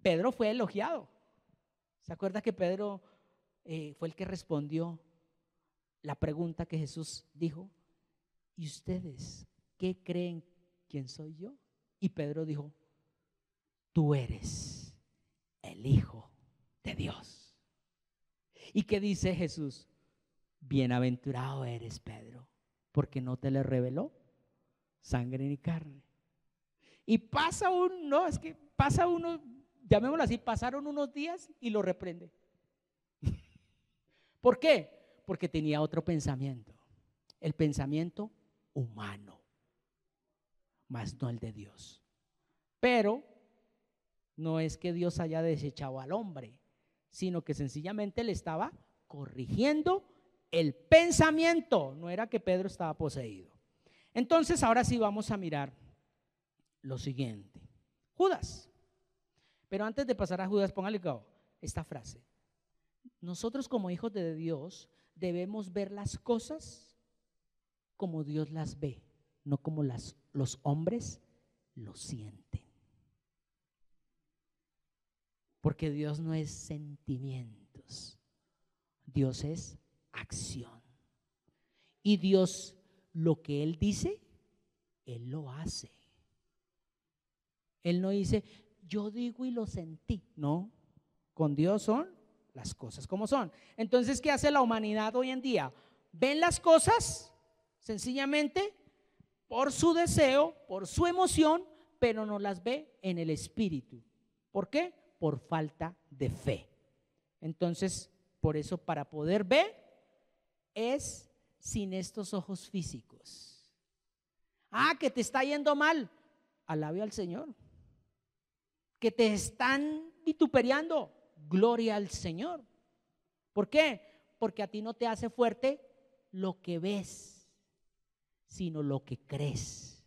Pedro fue elogiado. ¿Se acuerda que Pedro fue el que respondió la pregunta que Jesús dijo? ¿Y ustedes qué creen quién soy yo? Y Pedro dijo, tú eres el Hijo de Dios. ¿Y qué dice Jesús? Bienaventurado eres, Pedro, porque no te le reveló sangre ni carne. Y pasa uno, llamémoslo así, pasaron unos días y lo reprende. ¿Por qué? Porque tenía otro pensamiento, el pensamiento humano, más no el de Dios. Pero no es que Dios haya desechado al hombre, sino que sencillamente le estaba corrigiendo el pensamiento. No era que Pedro estaba poseído. Entonces ahora sí vamos a mirar lo siguiente. Judas. Pero antes de pasar a Judas, póngale esta frase. Nosotros como hijos de Dios debemos ver las cosas como Dios las ve, no como los hombres lo sienten. Porque Dios no es sentimientos, Dios es acción. Y Dios, lo que Él dice, Él lo hace. Él no dice, yo digo y lo sentí. No, con Dios son las cosas como son. Entonces, ¿qué hace la humanidad hoy en día? Ven las cosas sencillamente por su deseo, por su emoción, pero no las ve en el espíritu. ¿Por qué? Por falta de fe. Entonces, por eso para poder ver es sin estos ojos físicos. Que te está yendo mal, alabe al Señor. Que te están vituperiando, gloria al Señor. ¿Por qué? Porque a ti no te hace fuerte lo que ves, sino lo que crees.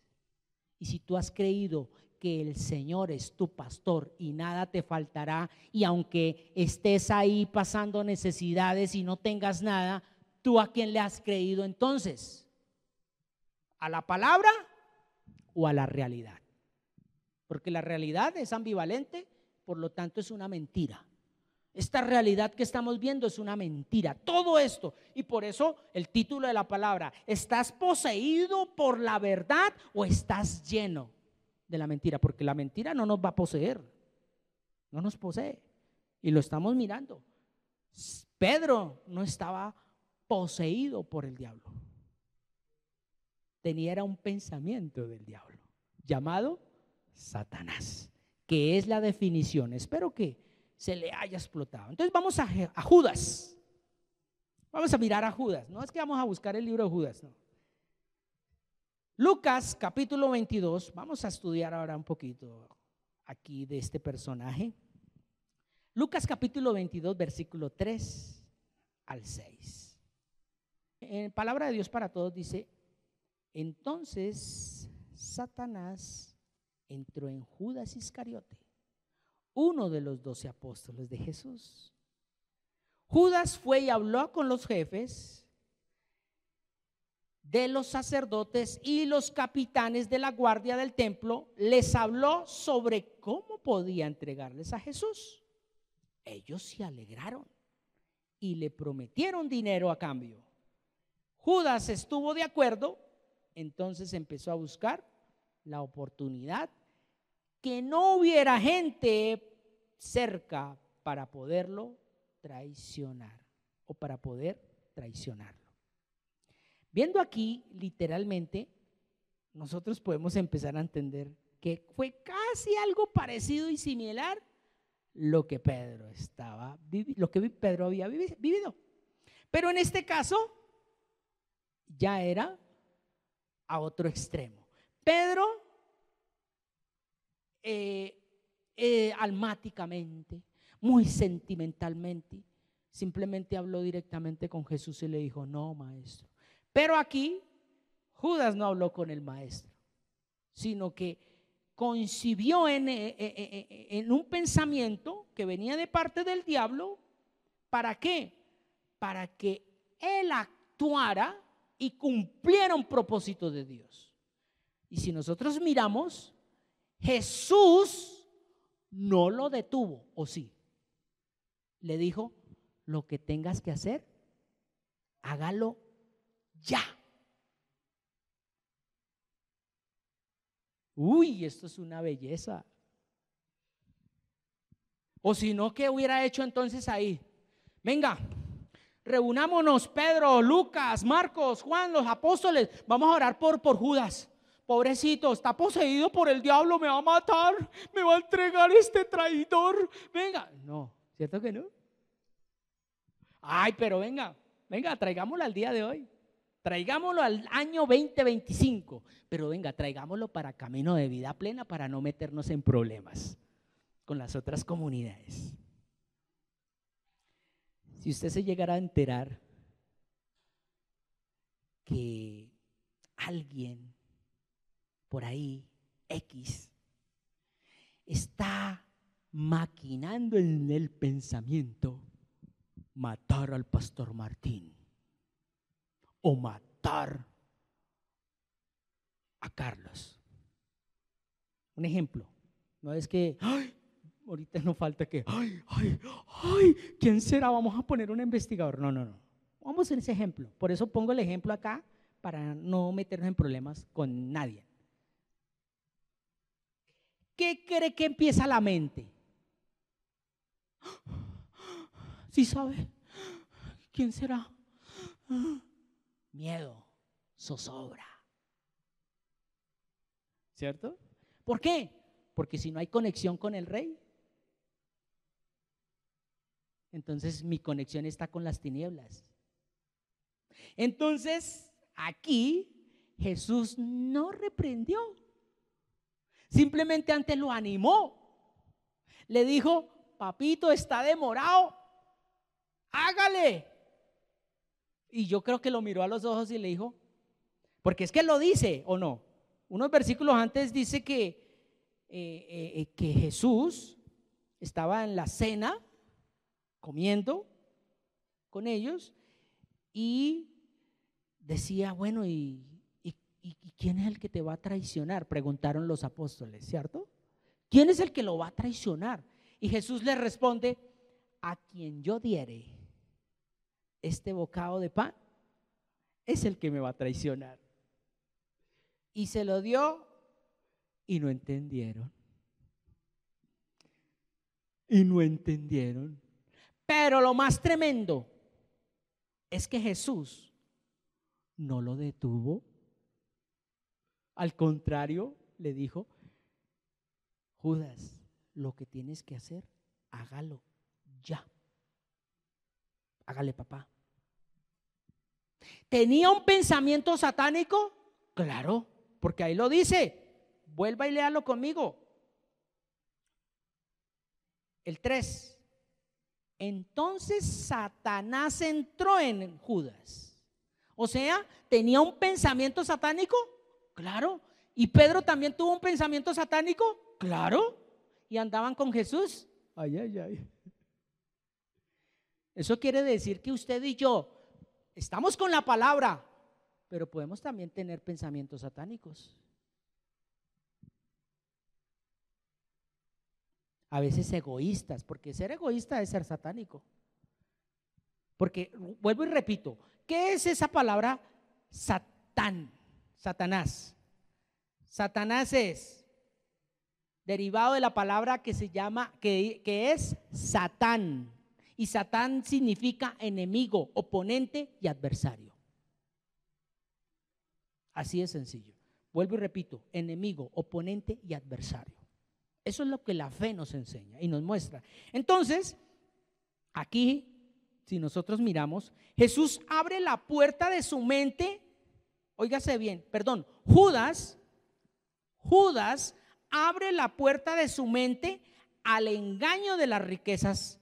Y si tú has creído que el Señor es tu pastor y nada te faltará, y aunque estés ahí pasando necesidades y no tengas nada, ¿tú a quién le has creído entonces? ¿A la palabra o a la realidad? Porque la realidad es ambivalente, por lo tanto es una mentira. Esta realidad que estamos viendo es una mentira, todo esto. Y por eso el título de la palabra, ¿estás poseído por la verdad o estás lleno de la mentira? Porque la mentira no nos va a poseer, no nos posee. Y lo estamos mirando. Pedro no estaba poseído por el diablo. Era un pensamiento del diablo, llamado Satanás, que es la definición. Espero que se le haya explotado. Entonces vamos a Judas. Vamos a mirar a Judas. No es que vamos a buscar el libro de Judas, no. Lucas capítulo 22. Vamos a estudiar ahora un poquito aquí de este personaje. Lucas capítulo 22, versículo 3 al 6. En palabra de Dios para todos dice: entonces Satanás entró en Judas Iscariote, uno de los 12 apóstoles de Jesús. Judas fue y habló con los jefes de los sacerdotes y los capitanes de la guardia del templo. Les habló sobre cómo podía entregarles a Jesús. Ellos se alegraron y le prometieron dinero a cambio. Judas estuvo de acuerdo, entonces empezó a buscar la oportunidad que no hubiera gente cerca para poderlo traicionar o para poder traicionarlo. Viendo aquí, literalmente, nosotros podemos empezar a entender que fue casi algo parecido y similar lo que Pedro había vivido. Pero en este caso, ya era a otro extremo. Pedro, almáticamente, muy sentimentalmente, simplemente habló directamente con Jesús y le dijo: no, maestro. Pero aquí Judas no habló con el maestro, sino que concibió en un pensamiento que venía de parte del diablo. ¿Para qué? Para que él actuara y cumpliera un propósito de Dios. Y si nosotros miramos, Jesús no lo detuvo, ¿o sí? Le dijo: lo que tengas que hacer, hágalo ya. Uy, esto es una belleza. O si no, ¿qué hubiera hecho entonces ahí? Venga, reunámonos, Pedro, Lucas, Marcos, Juan, los apóstoles. Vamos a orar por Judas. Pobrecito, está poseído por el diablo, me va a matar, me va a entregar este traidor. Venga, no, ¿cierto que no? Ay, pero venga, traigámoslo al día de hoy. Traigámoslo al año 2025, pero venga, traigámoslo para camino de vida plena, para no meternos en problemas con las otras comunidades. Si usted se llegara a enterar que alguien por ahí, X, está maquinando en el pensamiento matar al pastor Martín o matar a Carlos. Un ejemplo, no es que ahorita no falta que ¿quién será? Vamos a poner un investigador. No. Vamos en ese ejemplo. Por eso pongo el ejemplo acá, para no meternos en problemas con nadie. ¿Qué cree que empieza la mente? ¿Sí sabe? ¿Quién será? Miedo, zozobra. ¿Cierto? ¿Por qué? Porque si no hay conexión con el rey, entonces mi conexión está con las tinieblas. Entonces aquí Jesús no reprendió, simplemente antes lo animó. Le dijo: papito, está demorado, hágale. Y yo creo que lo miró a los ojos y le dijo, porque es que lo dice, ¿o no? Unos versículos antes dice que Jesús estaba en la cena comiendo con ellos y decía: bueno, ¿y quién es el que te va a traicionar? Preguntaron los apóstoles, ¿cierto? ¿Quién es el que lo va a traicionar? Y Jesús les responde: a quien yo diere este bocado de pan, es el que me va a traicionar. Y se lo dio y no entendieron. Pero lo más tremendo es que Jesús no lo detuvo. Al contrario, le dijo: Judas, lo que tienes que hacer, hágalo ya. Hágale, papá. ¿Tenía un pensamiento satánico? Claro, porque ahí lo dice. Vuelva y léalo conmigo. El 3. Entonces Satanás entró en Judas. O sea, ¿tenía un pensamiento satánico? Claro. ¿Y Pedro también tuvo un pensamiento satánico? Claro. ¿Y andaban con Jesús? Ay. Eso quiere decir que usted y yo estamos con la palabra, pero podemos también tener pensamientos satánicos. A veces egoístas, porque ser egoísta es ser satánico. Porque, vuelvo y repito, ¿qué es esa palabra Satanás? Satanás es derivado de la palabra que se llama, que es Satán. Y Satán significa enemigo, oponente y adversario. Así de sencillo. Vuelvo y repito, enemigo, oponente y adversario. Eso es lo que la fe nos enseña y nos muestra. Entonces, aquí, si nosotros miramos, Jesús abre la puerta de su mente. Óigase bien, perdón, Judas abre la puerta de su mente al engaño de las riquezas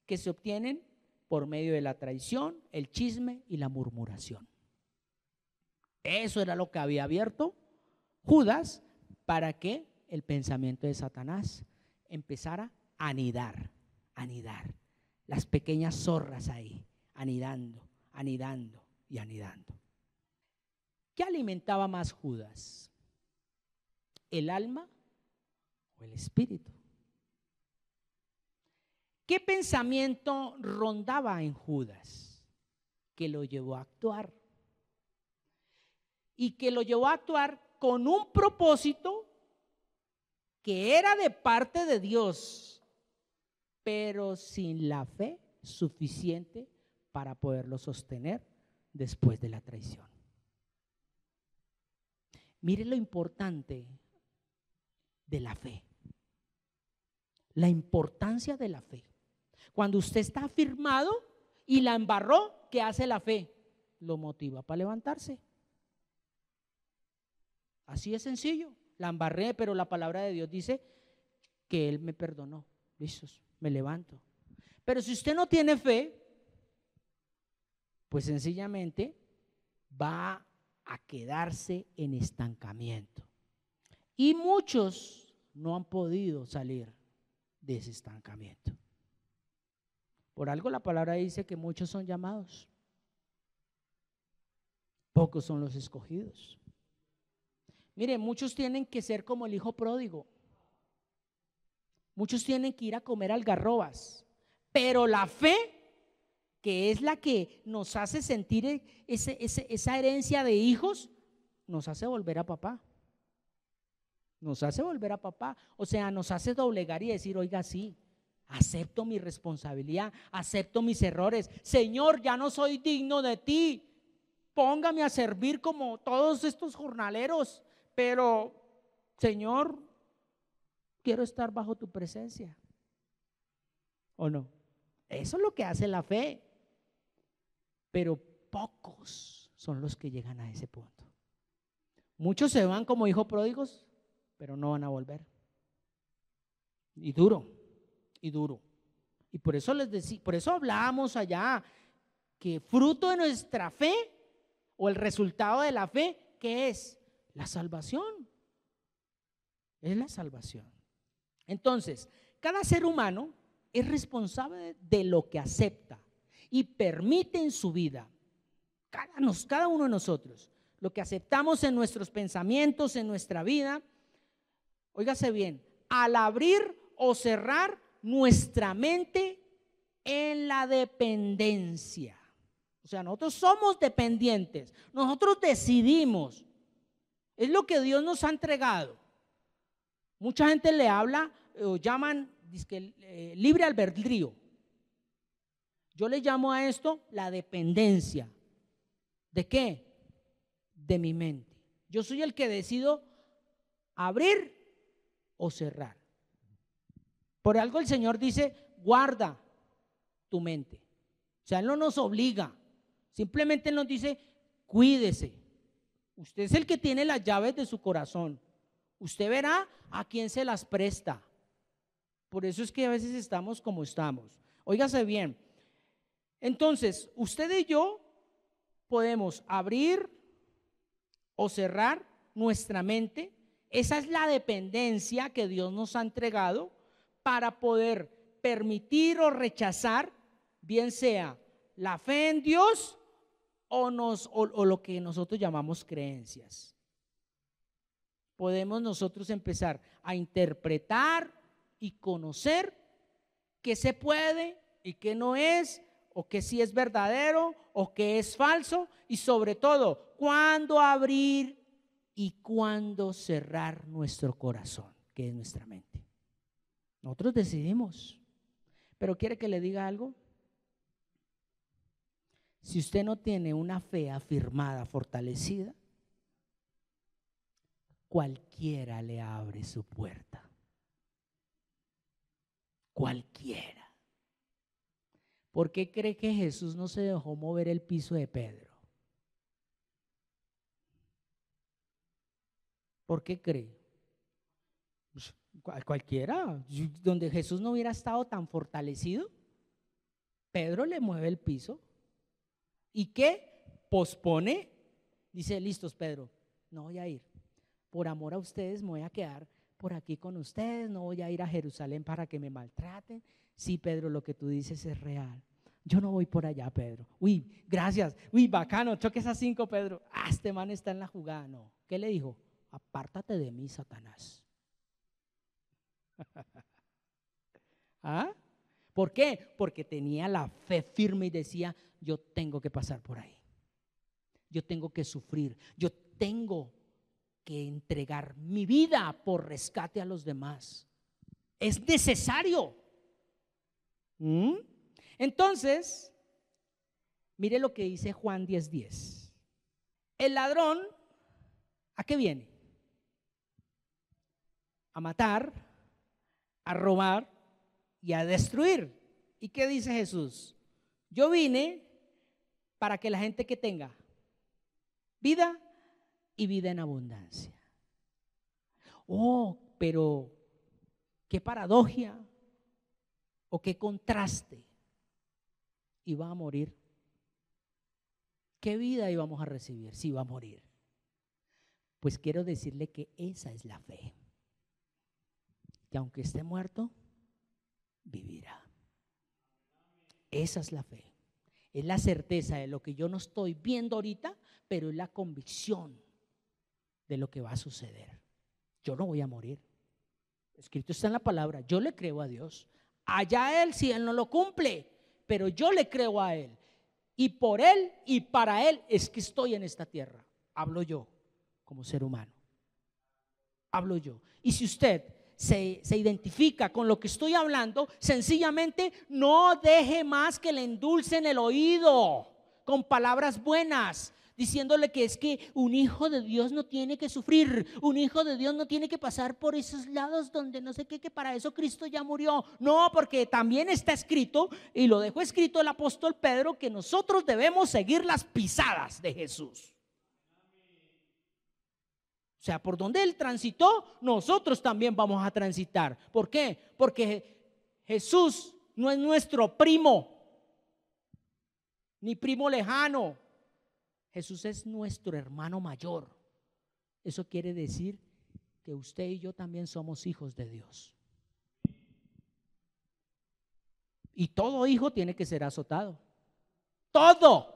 que se obtienen por medio de la traición, el chisme y la murmuración. Eso era lo que había abierto Judas para que el pensamiento de Satanás empezara a anidar, las pequeñas zorras ahí, anidando y anidando. ¿Qué alimentaba más Judas? ¿El alma o el espíritu? ¿Qué pensamiento rondaba en Judas que lo llevó a actuar? Y que lo llevó a actuar con un propósito que era de parte de Dios, pero sin la fe suficiente para poderlo sostener después de la traición. Mire lo importante de la fe, la importancia de la fe. Cuando usted está afirmado y la embarró, ¿qué hace la fe? Lo motiva para levantarse. Así de sencillo. La embarré, pero la palabra de Dios dice que Él me perdonó. Listos, me levanto. Pero si usted no tiene fe, pues sencillamente va a quedarse en estancamiento. Y muchos no han podido salir de ese estancamiento. Por algo la palabra dice que muchos son llamados, pocos son los escogidos. Mire, muchos tienen que ser como el hijo pródigo. Muchos tienen que ir a comer algarrobas. Pero la fe, que es la que nos hace sentir esa herencia de hijos, nos hace volver a papá. Nos hace volver a papá. O sea, nos hace doblegar y decir, oiga, sí, acepto mi responsabilidad, acepto mis errores. Señor, ya no soy digno de ti. Póngame a servir como todos estos jornaleros. Pero, Señor, quiero estar bajo tu presencia. ¿O no? Eso es lo que hace la fe. Pero pocos son los que llegan a ese punto. Muchos se van como hijos pródigos, pero no van a volver. Y duro. Y por eso les decía, por eso hablábamos allá que fruto de nuestra fe o el resultado de la fe, ¿qué es? La salvación. Es la salvación. Entonces, cada ser humano es responsable de lo que acepta y permite en su vida. Cada uno de nosotros, lo que aceptamos en nuestros pensamientos, en nuestra vida. Óigase bien, al abrir o cerrar nuestra mente en la dependencia. O sea, nosotros somos dependientes, nosotros decidimos. Es lo que Dios nos ha entregado. Mucha gente le habla o llaman libre albedrío. Yo le llamo a esto la dependencia. ¿De qué? De mi mente. Yo soy el que decido abrir o cerrar. Por algo el Señor dice, guarda tu mente. O sea, Él no nos obliga. Simplemente Él nos dice, cuídese. Usted es el que tiene las llaves de su corazón. Usted verá a quién se las presta. Por eso es que a veces estamos como estamos. Óigase bien. Entonces, usted y yo podemos abrir o cerrar nuestra mente. Esa es la dependencia que Dios nos ha entregado para poder permitir o rechazar, bien sea la fe en Dios o lo que nosotros llamamos creencias. Podemos nosotros empezar a interpretar y conocer qué se puede y qué no es, o qué sí es verdadero o qué es falso, y sobre todo, cuándo abrir y cuándo cerrar nuestro corazón, que es nuestra mente. Nosotros decidimos. Pero ¿quiere que le diga algo? Si usted no tiene una fe afirmada, fortalecida, cualquiera le abre su puerta. Cualquiera. ¿Por qué cree que Jesús no se dejó mover el piso de Pedro? ¿Por qué cree? Pues, cualquiera. Donde Jesús no hubiera estado tan fortalecido, Pedro le mueve el piso. ¿Y qué? Pospone. Dice, listos, Pedro, no voy a ir. Por amor a ustedes me voy a quedar por aquí con ustedes, no voy a ir a Jerusalén para que me maltraten. Sí, Pedro, lo que tú dices es real. Yo no voy por allá, Pedro. Uy, gracias. Uy, bacano, choques a 5, Pedro. Este man está en la jugada. No. ¿Qué le dijo? Apártate de mí, Satanás. ¿Ah? ¿Por qué? Porque tenía la fe firme y decía, yo tengo que pasar por ahí. Yo tengo que sufrir. Yo tengo que entregar mi vida por rescate a los demás. Es necesario. Entonces, mire lo que dice Juan 10:10. El ladrón, ¿a qué viene? A matar, a robar y a destruir. ¿Y qué dice Jesús? Yo vine para que la gente que tenga vida y vida en abundancia. Oh, pero qué paradoja o qué contraste. Iba a morir. ¿Qué vida íbamos a recibir si iba a morir? Pues quiero decirle que esa es la fe. Que aunque esté muerto, vivirá. Esa es la fe. Es la certeza de lo que yo no estoy viendo ahorita, pero es la convicción de lo que va a suceder. Yo no voy a morir. Escrito está en la palabra. Yo le creo a Dios. Allá Él si Él no lo cumple, pero yo le creo a Él. Y por Él y para Él es que estoy en esta tierra. Hablo yo como ser humano. Hablo yo. Y si usted se identifica con lo que estoy hablando, sencillamente no deje más que le endulcen el oído con palabras buenas, diciéndole que es que un hijo de Dios no tiene que sufrir, un hijo de Dios no tiene que pasar por esos lados donde no sé qué, que para eso Cristo ya murió. No, porque también está escrito, y lo dejó escrito el apóstol Pedro, que nosotros debemos seguir las pisadas de Jesús. O sea, por donde Él transitó, nosotros también vamos a transitar. ¿Por qué? Porque Jesús no es nuestro primo, ni primo lejano. Jesús es nuestro hermano mayor. Eso quiere decir que usted y yo también somos hijos de Dios. Y todo hijo tiene que ser azotado. Todo.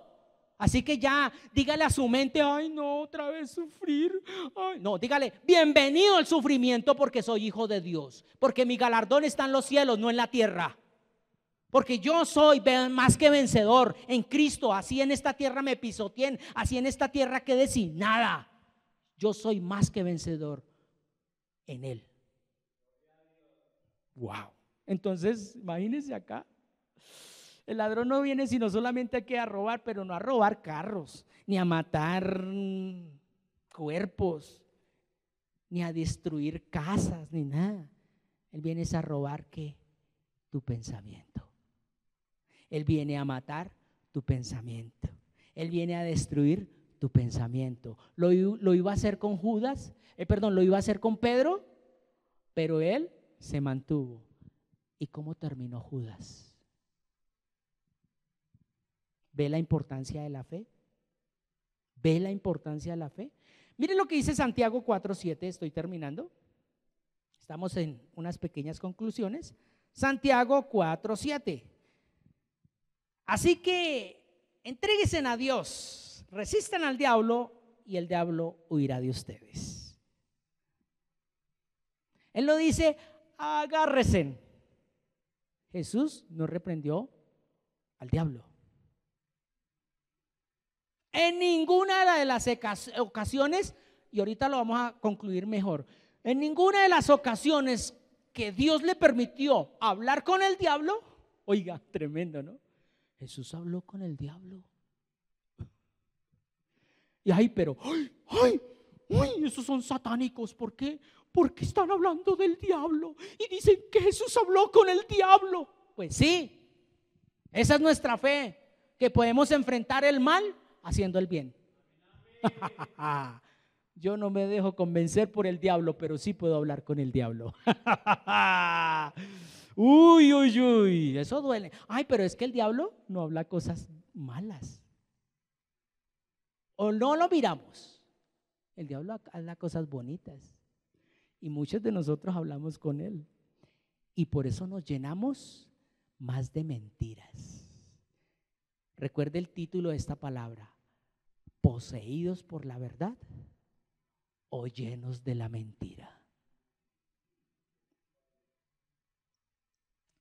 Así que ya dígale a su mente, ay no, otra vez sufrir. Ay, no, dígale, bienvenido al sufrimiento porque soy hijo de Dios. Porque mi galardón está en los cielos, no en la tierra. Porque yo soy más que vencedor en Cristo. Así en esta tierra me pisoteen, así en esta tierra quedé sin nada. Yo soy más que vencedor en Él. Wow. Entonces, imagínense acá. El ladrón no viene sino solamente aquí a robar, pero no a robar carros, ni a matar cuerpos, ni a destruir casas, ni nada. Él viene a robar ¿qué? Tu pensamiento. Él viene a matar tu pensamiento. Él viene a destruir tu pensamiento. Lo iba a hacer con Judas, lo iba a hacer con Pedro, pero él se mantuvo. ¿Y cómo terminó Judas? ¿Ve la importancia de la fe? ¿Ve la importancia de la fe? Miren lo que dice Santiago 4:7, estoy terminando. Estamos en unas pequeñas conclusiones. Santiago 4:7. Así que entréguense a Dios, resistan al diablo y el diablo huirá de ustedes. Él lo dice, agárrense. Jesús no reprendió al diablo. En ninguna de las ocasiones, y ahorita lo vamos a concluir mejor, en ninguna de las ocasiones que Dios le permitió hablar con el diablo, oiga, tremendo, ¿no? Jesús habló con el diablo. Y ay, pero, ay, uy, esos son satánicos. ¿Por qué? Porque están hablando del diablo y dicen que Jesús habló con el diablo. Pues sí, esa es nuestra fe, que podemos enfrentar el mal haciendo el bien. Yo no me dejo convencer por el diablo, pero sí puedo hablar con el diablo. Uy, uy, uy, eso duele. Ay, pero es que el diablo no habla cosas malas. O no lo miramos. El diablo habla cosas bonitas. Y muchos de nosotros hablamos con él. Y por eso nos llenamos más de mentiras. Recuerde el título de esta palabra: poseídos por la verdad o llenos de la mentira.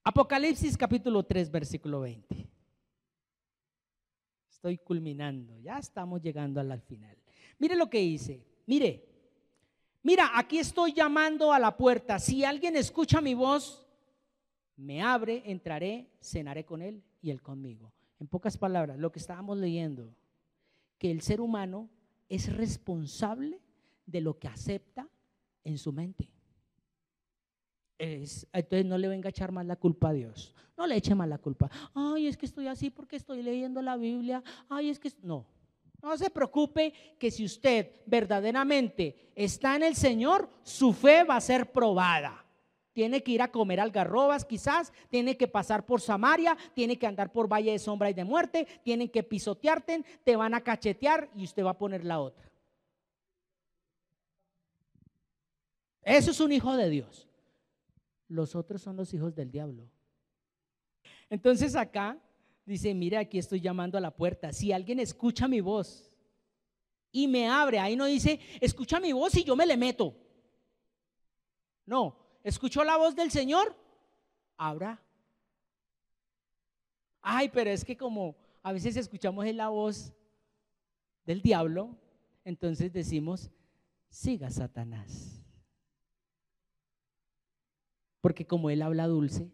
Apocalipsis capítulo 3 versículo 20. Estoy culminando, ya estamos llegando al final. Mire lo que dice, mira, aquí estoy llamando a la puerta. Si alguien escucha mi voz, me abre, entraré, cenaré con él y él conmigo. En pocas palabras, lo que estábamos leyendo, que el ser humano es responsable de lo que acepta en su mente. Entonces no le venga a echar más la culpa a Dios. No le eche más la culpa. Ay, es que estoy así porque estoy leyendo la Biblia. Ay, es que no se preocupe, que si usted verdaderamente está en el Señor, su fe va a ser probada. Tiene que ir a comer algarrobas quizás, tiene que pasar por Samaria, tiene que andar por valle de sombra y de muerte, tienen que pisotearte, te van a cachetear y usted va a poner la otra. Eso es un hijo de Dios. Los otros son los hijos del diablo. Entonces acá dice, mira, aquí estoy llamando a la puerta. Si alguien escucha mi voz y me abre, ahí no dice, escucha mi voz y yo me le meto. No, escuchó la voz del Señor, abra. Ay, pero es que como a veces escuchamos la voz del diablo, entonces decimos, siga Satanás. Porque como él habla dulce,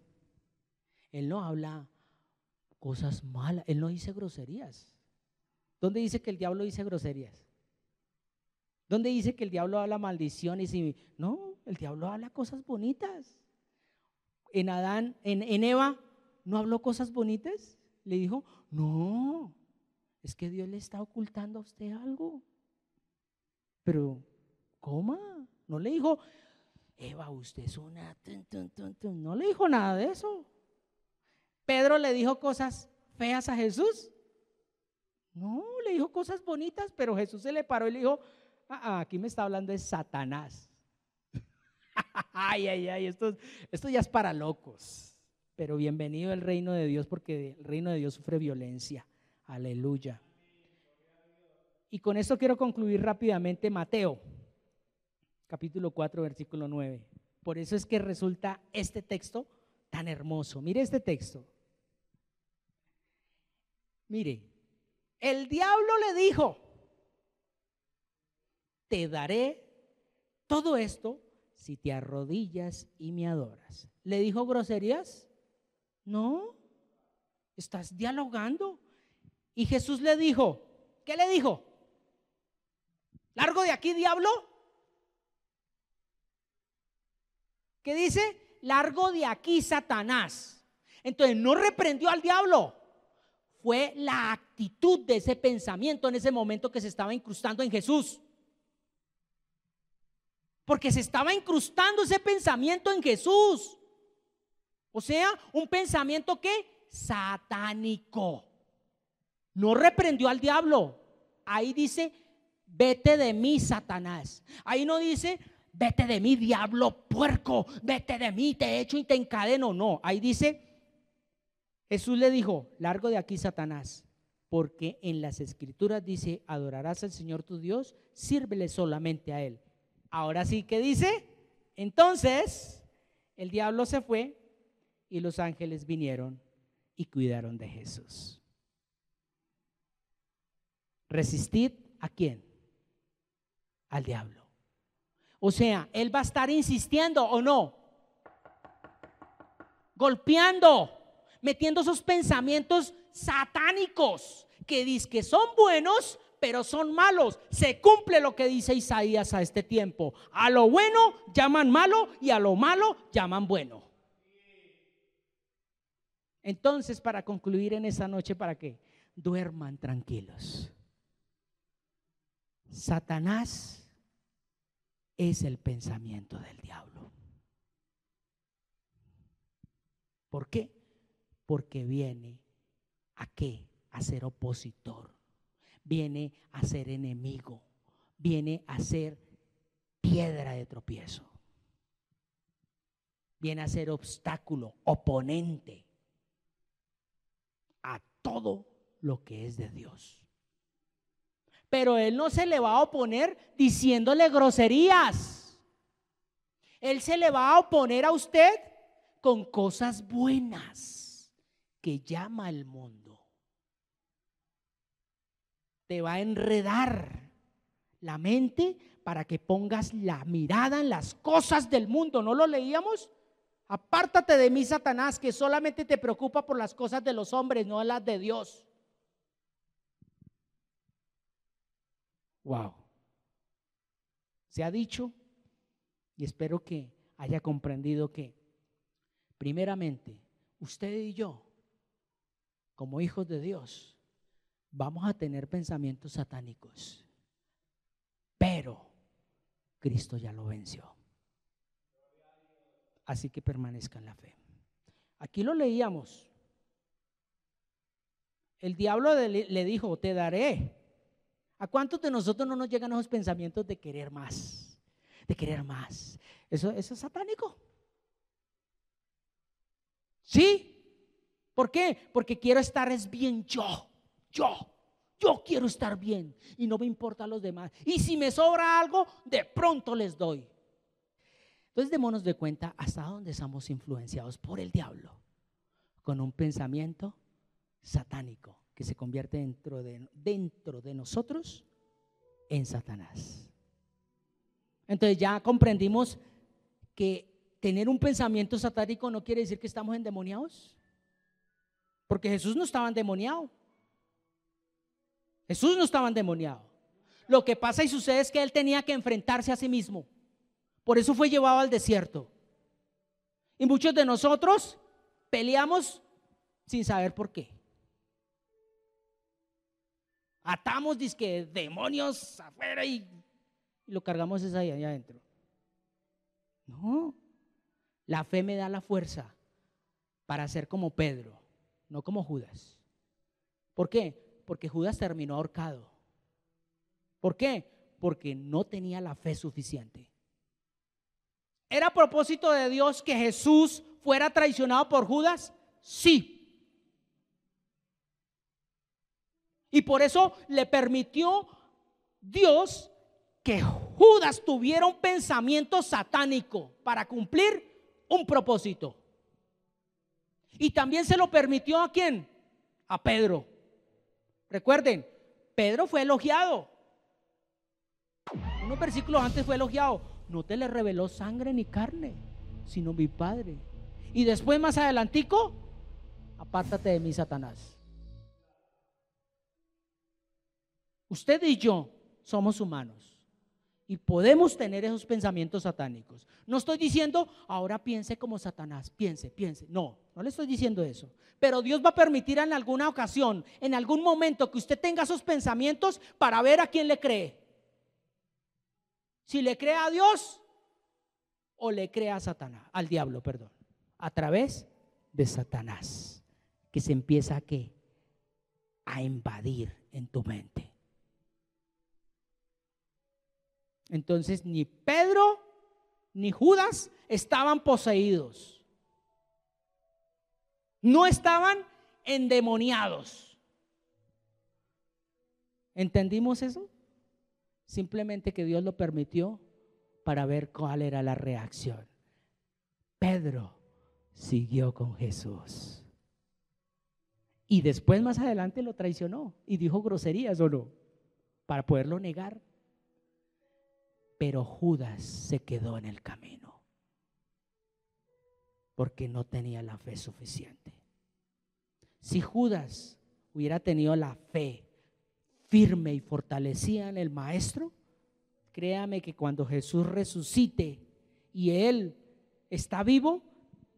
él no habla cosas malas, él no dice groserías. ¿Dónde dice que el diablo dice groserías? ¿Dónde dice que el diablo habla maldiciones? No, el diablo habla cosas bonitas. En Adán, en Eva, ¿no habló cosas bonitas? Le dijo, no, es que Dios le está ocultando a usted algo. Pero, ¿cómo? No le dijo, Eva, usted es una... No le dijo nada de eso. Pedro le dijo cosas feas a Jesús. No, le dijo cosas bonitas, pero Jesús se le paró y le dijo, aquí me está hablando de Satanás. Ay, esto ya es para locos. Pero bienvenido al reino de Dios, porque el reino de Dios sufre violencia. Aleluya. Y con esto quiero concluir rápidamente Mateo capítulo 4 versículo 9. Por eso es que resulta este texto tan hermoso. Mire este texto. Mire, el diablo le dijo, te daré todo esto si te arrodillas y me adoras. ¿Le dijo groserías? No, estás dialogando. Y Jesús le dijo, ¿qué le dijo? ¿Largo de aquí, diablo? ¿Qué dice? Largo de aquí, Satanás. Entonces no reprendió al diablo. Fue la actitud de ese pensamiento en ese momento que se estaba incrustando en Jesús. Porque se estaba incrustando ese pensamiento en Jesús. O sea, un pensamiento que satánico. No reprendió al diablo. Ahí dice, vete de mí, Satanás. Ahí no dice, vete de mí, diablo puerco, vete de mí, te echo y te encadeno. No, ahí dice, Jesús le dijo, largo de aquí, Satanás, porque en las escrituras dice, adorarás al Señor tu Dios, sírvele solamente a Él. Ahora sí, ¿qué dice? Entonces el diablo se fue y los ángeles vinieron y cuidaron de Jesús. ¿Resistid a quién? Al diablo. O sea, él va a estar insistiendo o no, golpeando, metiendo esos pensamientos satánicos que dicen que son buenos, pero son malos. Se cumple lo que dice Isaías a este tiempo: a lo bueno llaman malo y a lo malo llaman bueno. Entonces, para concluir en esa noche, para que duerman tranquilos, Satanás es el pensamiento del diablo. ¿Por qué? Porque viene ¿a qué? A ser opositor, viene a ser enemigo, viene a ser piedra de tropiezo, viene a ser obstáculo, oponente a todo lo que es de Dios. Pero él no se le va a oponer diciéndole groserías. Él se le va a oponer a usted con cosas buenas que llama el mundo. Te va a enredar la mente para que pongas la mirada en las cosas del mundo. ¿No lo leíamos? Apártate de mí, Satanás, que solamente te preocupa por las cosas de los hombres, no las de Dios. Wow. Se ha dicho, y espero que haya comprendido, que primeramente usted y yo, como hijos de Dios, vamos a tener pensamientos satánicos, pero Cristo ya lo venció. Así que permanezca en la fe. Aquí lo leíamos. El diablo le dijo: te daré. ¿A cuántos de nosotros no nos llegan esos pensamientos de querer más? De querer más. Eso es satánico. ¿Sí? ¿Por qué? Porque quiero estar es bien yo quiero estar bien y no me importa a los demás. Y si me sobra algo, de pronto les doy. Entonces démonos de cuenta hasta dónde estamos influenciados por el diablo, con un pensamiento satánico que se convierte dentro de nosotros en Satanás. Entonces ya comprendimos que tener un pensamiento satánico no quiere decir que estamos endemoniados, porque Jesús no estaba endemoniado. Jesús no estaba endemoniado. Lo que pasa y sucede es que él tenía que enfrentarse a sí mismo. Por eso fue llevado al desierto. Y muchos de nosotros peleamos sin saber por qué. Atamos dizque demonios afuera y lo cargamos ahí allá adentro. No, la fe me da la fuerza para ser como Pedro, no como Judas. ¿Por qué? Porque Judas terminó ahorcado. ¿Por qué? Porque no tenía la fe suficiente. ¿Era a propósito de Dios que Jesús fuera traicionado por Judas? Sí. Y por eso le permitió Dios que Judas tuviera un pensamiento satánico para cumplir un propósito. Y también se lo permitió ¿a quién? A Pedro. Recuerden, Pedro fue elogiado. Unos versículos antes fue elogiado. No te le reveló sangre ni carne, sino mi Padre. Y después más adelantico: apártate de mí, Satanás. Usted y yo somos humanos y podemos tener esos pensamientos satánicos. No estoy diciendo ahora piense como Satanás, piense. No le estoy diciendo eso. Pero Dios va a permitir en alguna ocasión, en algún momento, que usted tenga esos pensamientos para ver a quién le cree. Si le cree a Dios o le cree a Satanás, al diablo, perdón, a través de Satanás, que se empieza a invadir en tu mente. Entonces ni Pedro ni Judas estaban poseídos, no estaban endemoniados. ¿Entendimos eso? Simplemente que Dios lo permitió para ver cuál era la reacción. Pedro siguió con Jesús y después más adelante lo traicionó y dijo groserías, ¿o no?, para poderlo negar. Pero Judas se quedó en el camino porque no tenía la fe suficiente. Si Judas hubiera tenido la fe firme y fortalecida en el Maestro, créame que cuando Jesús resucite y Él está vivo,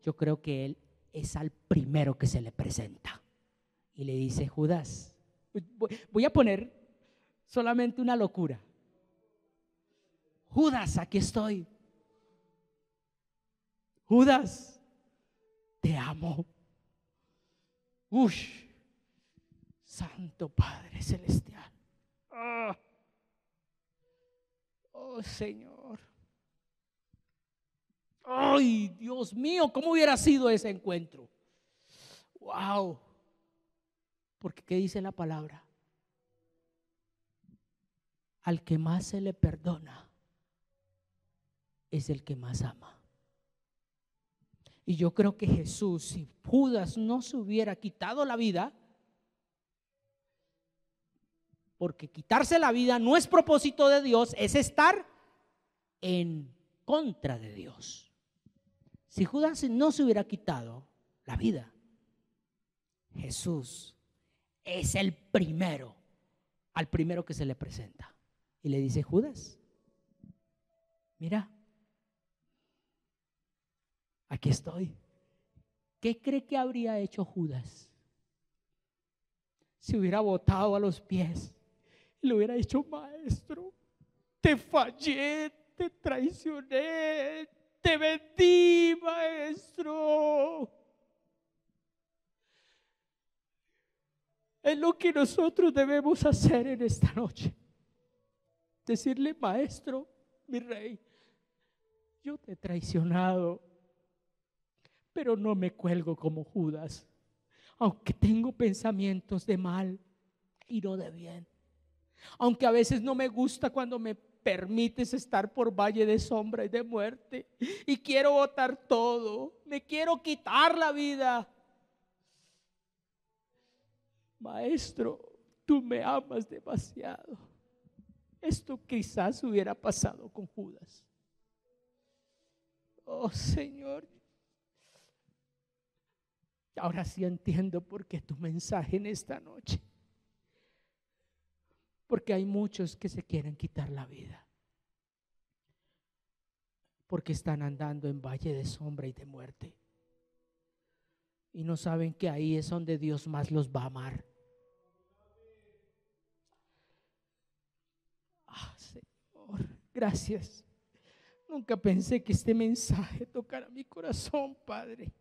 yo creo que Él es al primero que se le presenta y le dice: Judas, voy a poner solamente una locura. Judas, aquí estoy. Judas, te amo. Ush, Santo Padre Celestial. Oh Señor. Ay, Dios mío, ¿cómo hubiera sido ese encuentro? Wow. Porque ¿qué dice la palabra? Al que más se le perdona es el que más ama. Y yo creo que Jesús, si Judas no se hubiera quitado la vida, porque quitarse la vida no es propósito de Dios, es estar en contra de Dios. Si Judas no se hubiera quitado la vida, Jesús es el primero, al primero que se le presenta. Y le dice: Judas, mira, aquí estoy. ¿Qué cree que habría hecho Judas? Si hubiera botado a los pies y le hubiera dicho: Maestro, te fallé, te traicioné, te vendí, Maestro. Es lo que nosotros debemos hacer en esta noche. Decirle: Maestro, mi Rey, yo te he traicionado, pero no me cuelgo como Judas, aunque tengo pensamientos de mal y no de bien. Aunque a veces no me gusta cuando me permites estar por valle de sombra y de muerte, y quiero botar todo, me quiero quitar la vida. Maestro, tú me amas demasiado. Esto quizás hubiera pasado con Judas. Oh Señor, ahora sí entiendo por qué tu mensaje en esta noche. Porque hay muchos que se quieren quitar la vida, porque están andando en valle de sombra y de muerte, y no saben que ahí es donde Dios más los va a amar. Señor, gracias. Nunca pensé que este mensaje tocara mi corazón, Padre.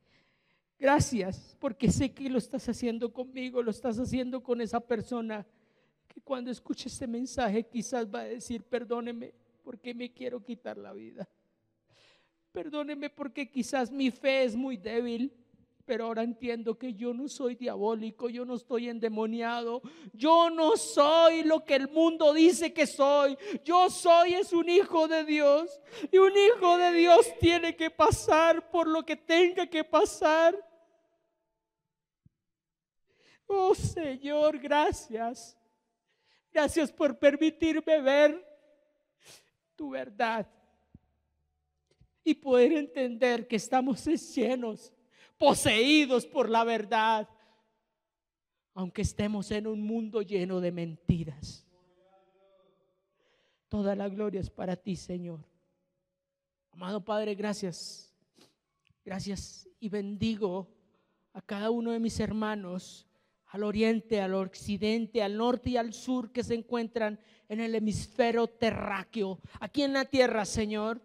Gracias, porque sé que lo estás haciendo conmigo, lo estás haciendo con esa persona que cuando escuche este mensaje quizás va a decir: perdóneme porque me quiero quitar la vida. Perdóneme porque quizás mi fe es muy débil, pero ahora entiendo que yo no soy diabólico, yo no estoy endemoniado, yo no soy lo que el mundo dice que soy. Yo soy un hijo de Dios, y un hijo de Dios tiene que pasar por lo que tenga que pasar. Oh Señor, gracias. Gracias por permitirme ver tu verdad y poder entender que estamos llenos, poseídos por la verdad, aunque estemos en un mundo lleno de mentiras. Toda la gloria es para ti, Señor. Amado Padre, gracias. Gracias, y bendigo a cada uno de mis hermanos, al oriente, al occidente, al norte y al sur, que se encuentran en el hemisferio terráqueo, aquí en la tierra, Señor,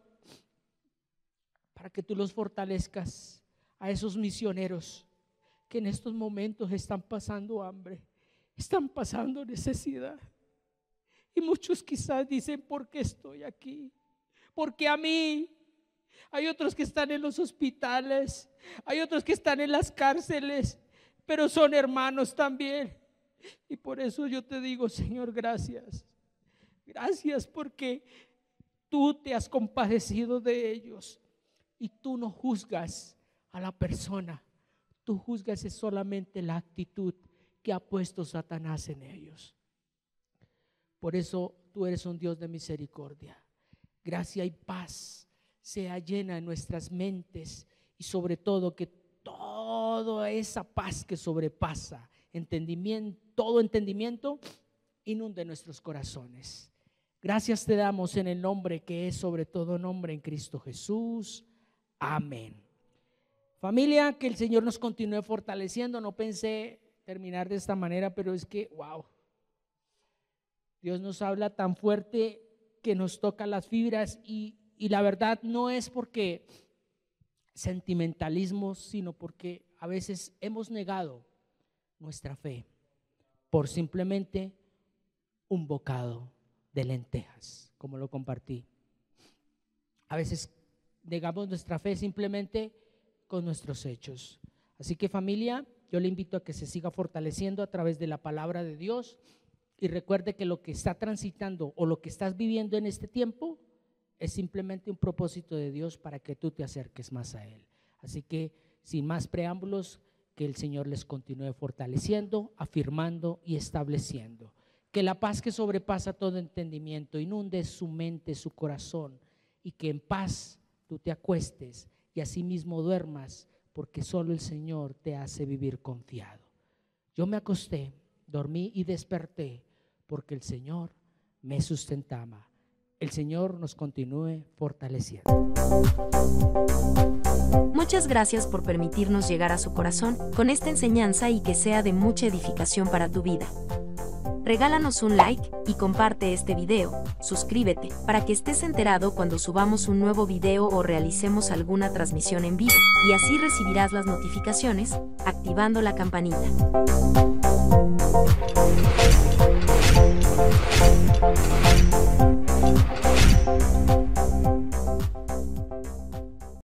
para que tú los fortalezcas, a esos misioneros que en estos momentos están pasando hambre, están pasando necesidad, y muchos quizás dicen: ¿por qué estoy aquí? ¿Por qué a mí? Hay otros que están en los hospitales, hay otros que están en las cárceles, pero son hermanos también. Y por eso yo te digo: Señor, gracias. Gracias porque tú te has compadecido de ellos, y tú no juzgas a la persona, tú juzgas solamente la actitud que ha puesto Satanás en ellos. Por eso tú eres un Dios de misericordia. Gracia y paz sea llena en nuestras mentes, y sobre todo que toda esa paz que sobrepasa entendimiento, todo entendimiento, inunde nuestros corazones. Gracias te damos en el nombre que es sobre todo nombre, en Cristo Jesús. Amén. Familia, que el Señor nos continúe fortaleciendo. No pensé terminar de esta manera, pero es que, wow, Dios nos habla tan fuerte que nos toca las fibras y la verdad no es porque sentimentalismo, sino porque a veces hemos negado nuestra fe por simplemente un bocado de lentejas, como lo compartí. A veces negamos nuestra fe simplemente con nuestros hechos. Así que, familia, yo le invito a que se siga fortaleciendo a través de la palabra de Dios y recuerde que lo que está transitando o lo que estás viviendo en este tiempo es simplemente un propósito de Dios para que tú te acerques más a Él. Así que, sin más preámbulos, que el Señor les continúe fortaleciendo, afirmando y estableciendo. Que la paz que sobrepasa todo entendimiento inunde su mente, su corazón, y que en paz tú te acuestes y asimismo duermas, porque solo el Señor te hace vivir confiado. Yo me acosté, dormí y desperté, porque el Señor me sustentaba. El Señor nos continúe fortaleciendo.
Muchas gracias por permitirnos llegar a su corazón con esta enseñanza y que sea de mucha edificación para tu vida. Regálanos un like y comparte este video, suscríbete para que estés enterado cuando subamos un nuevo video o realicemos alguna transmisión en vivo, y así recibirás las notificaciones, activando la campanita.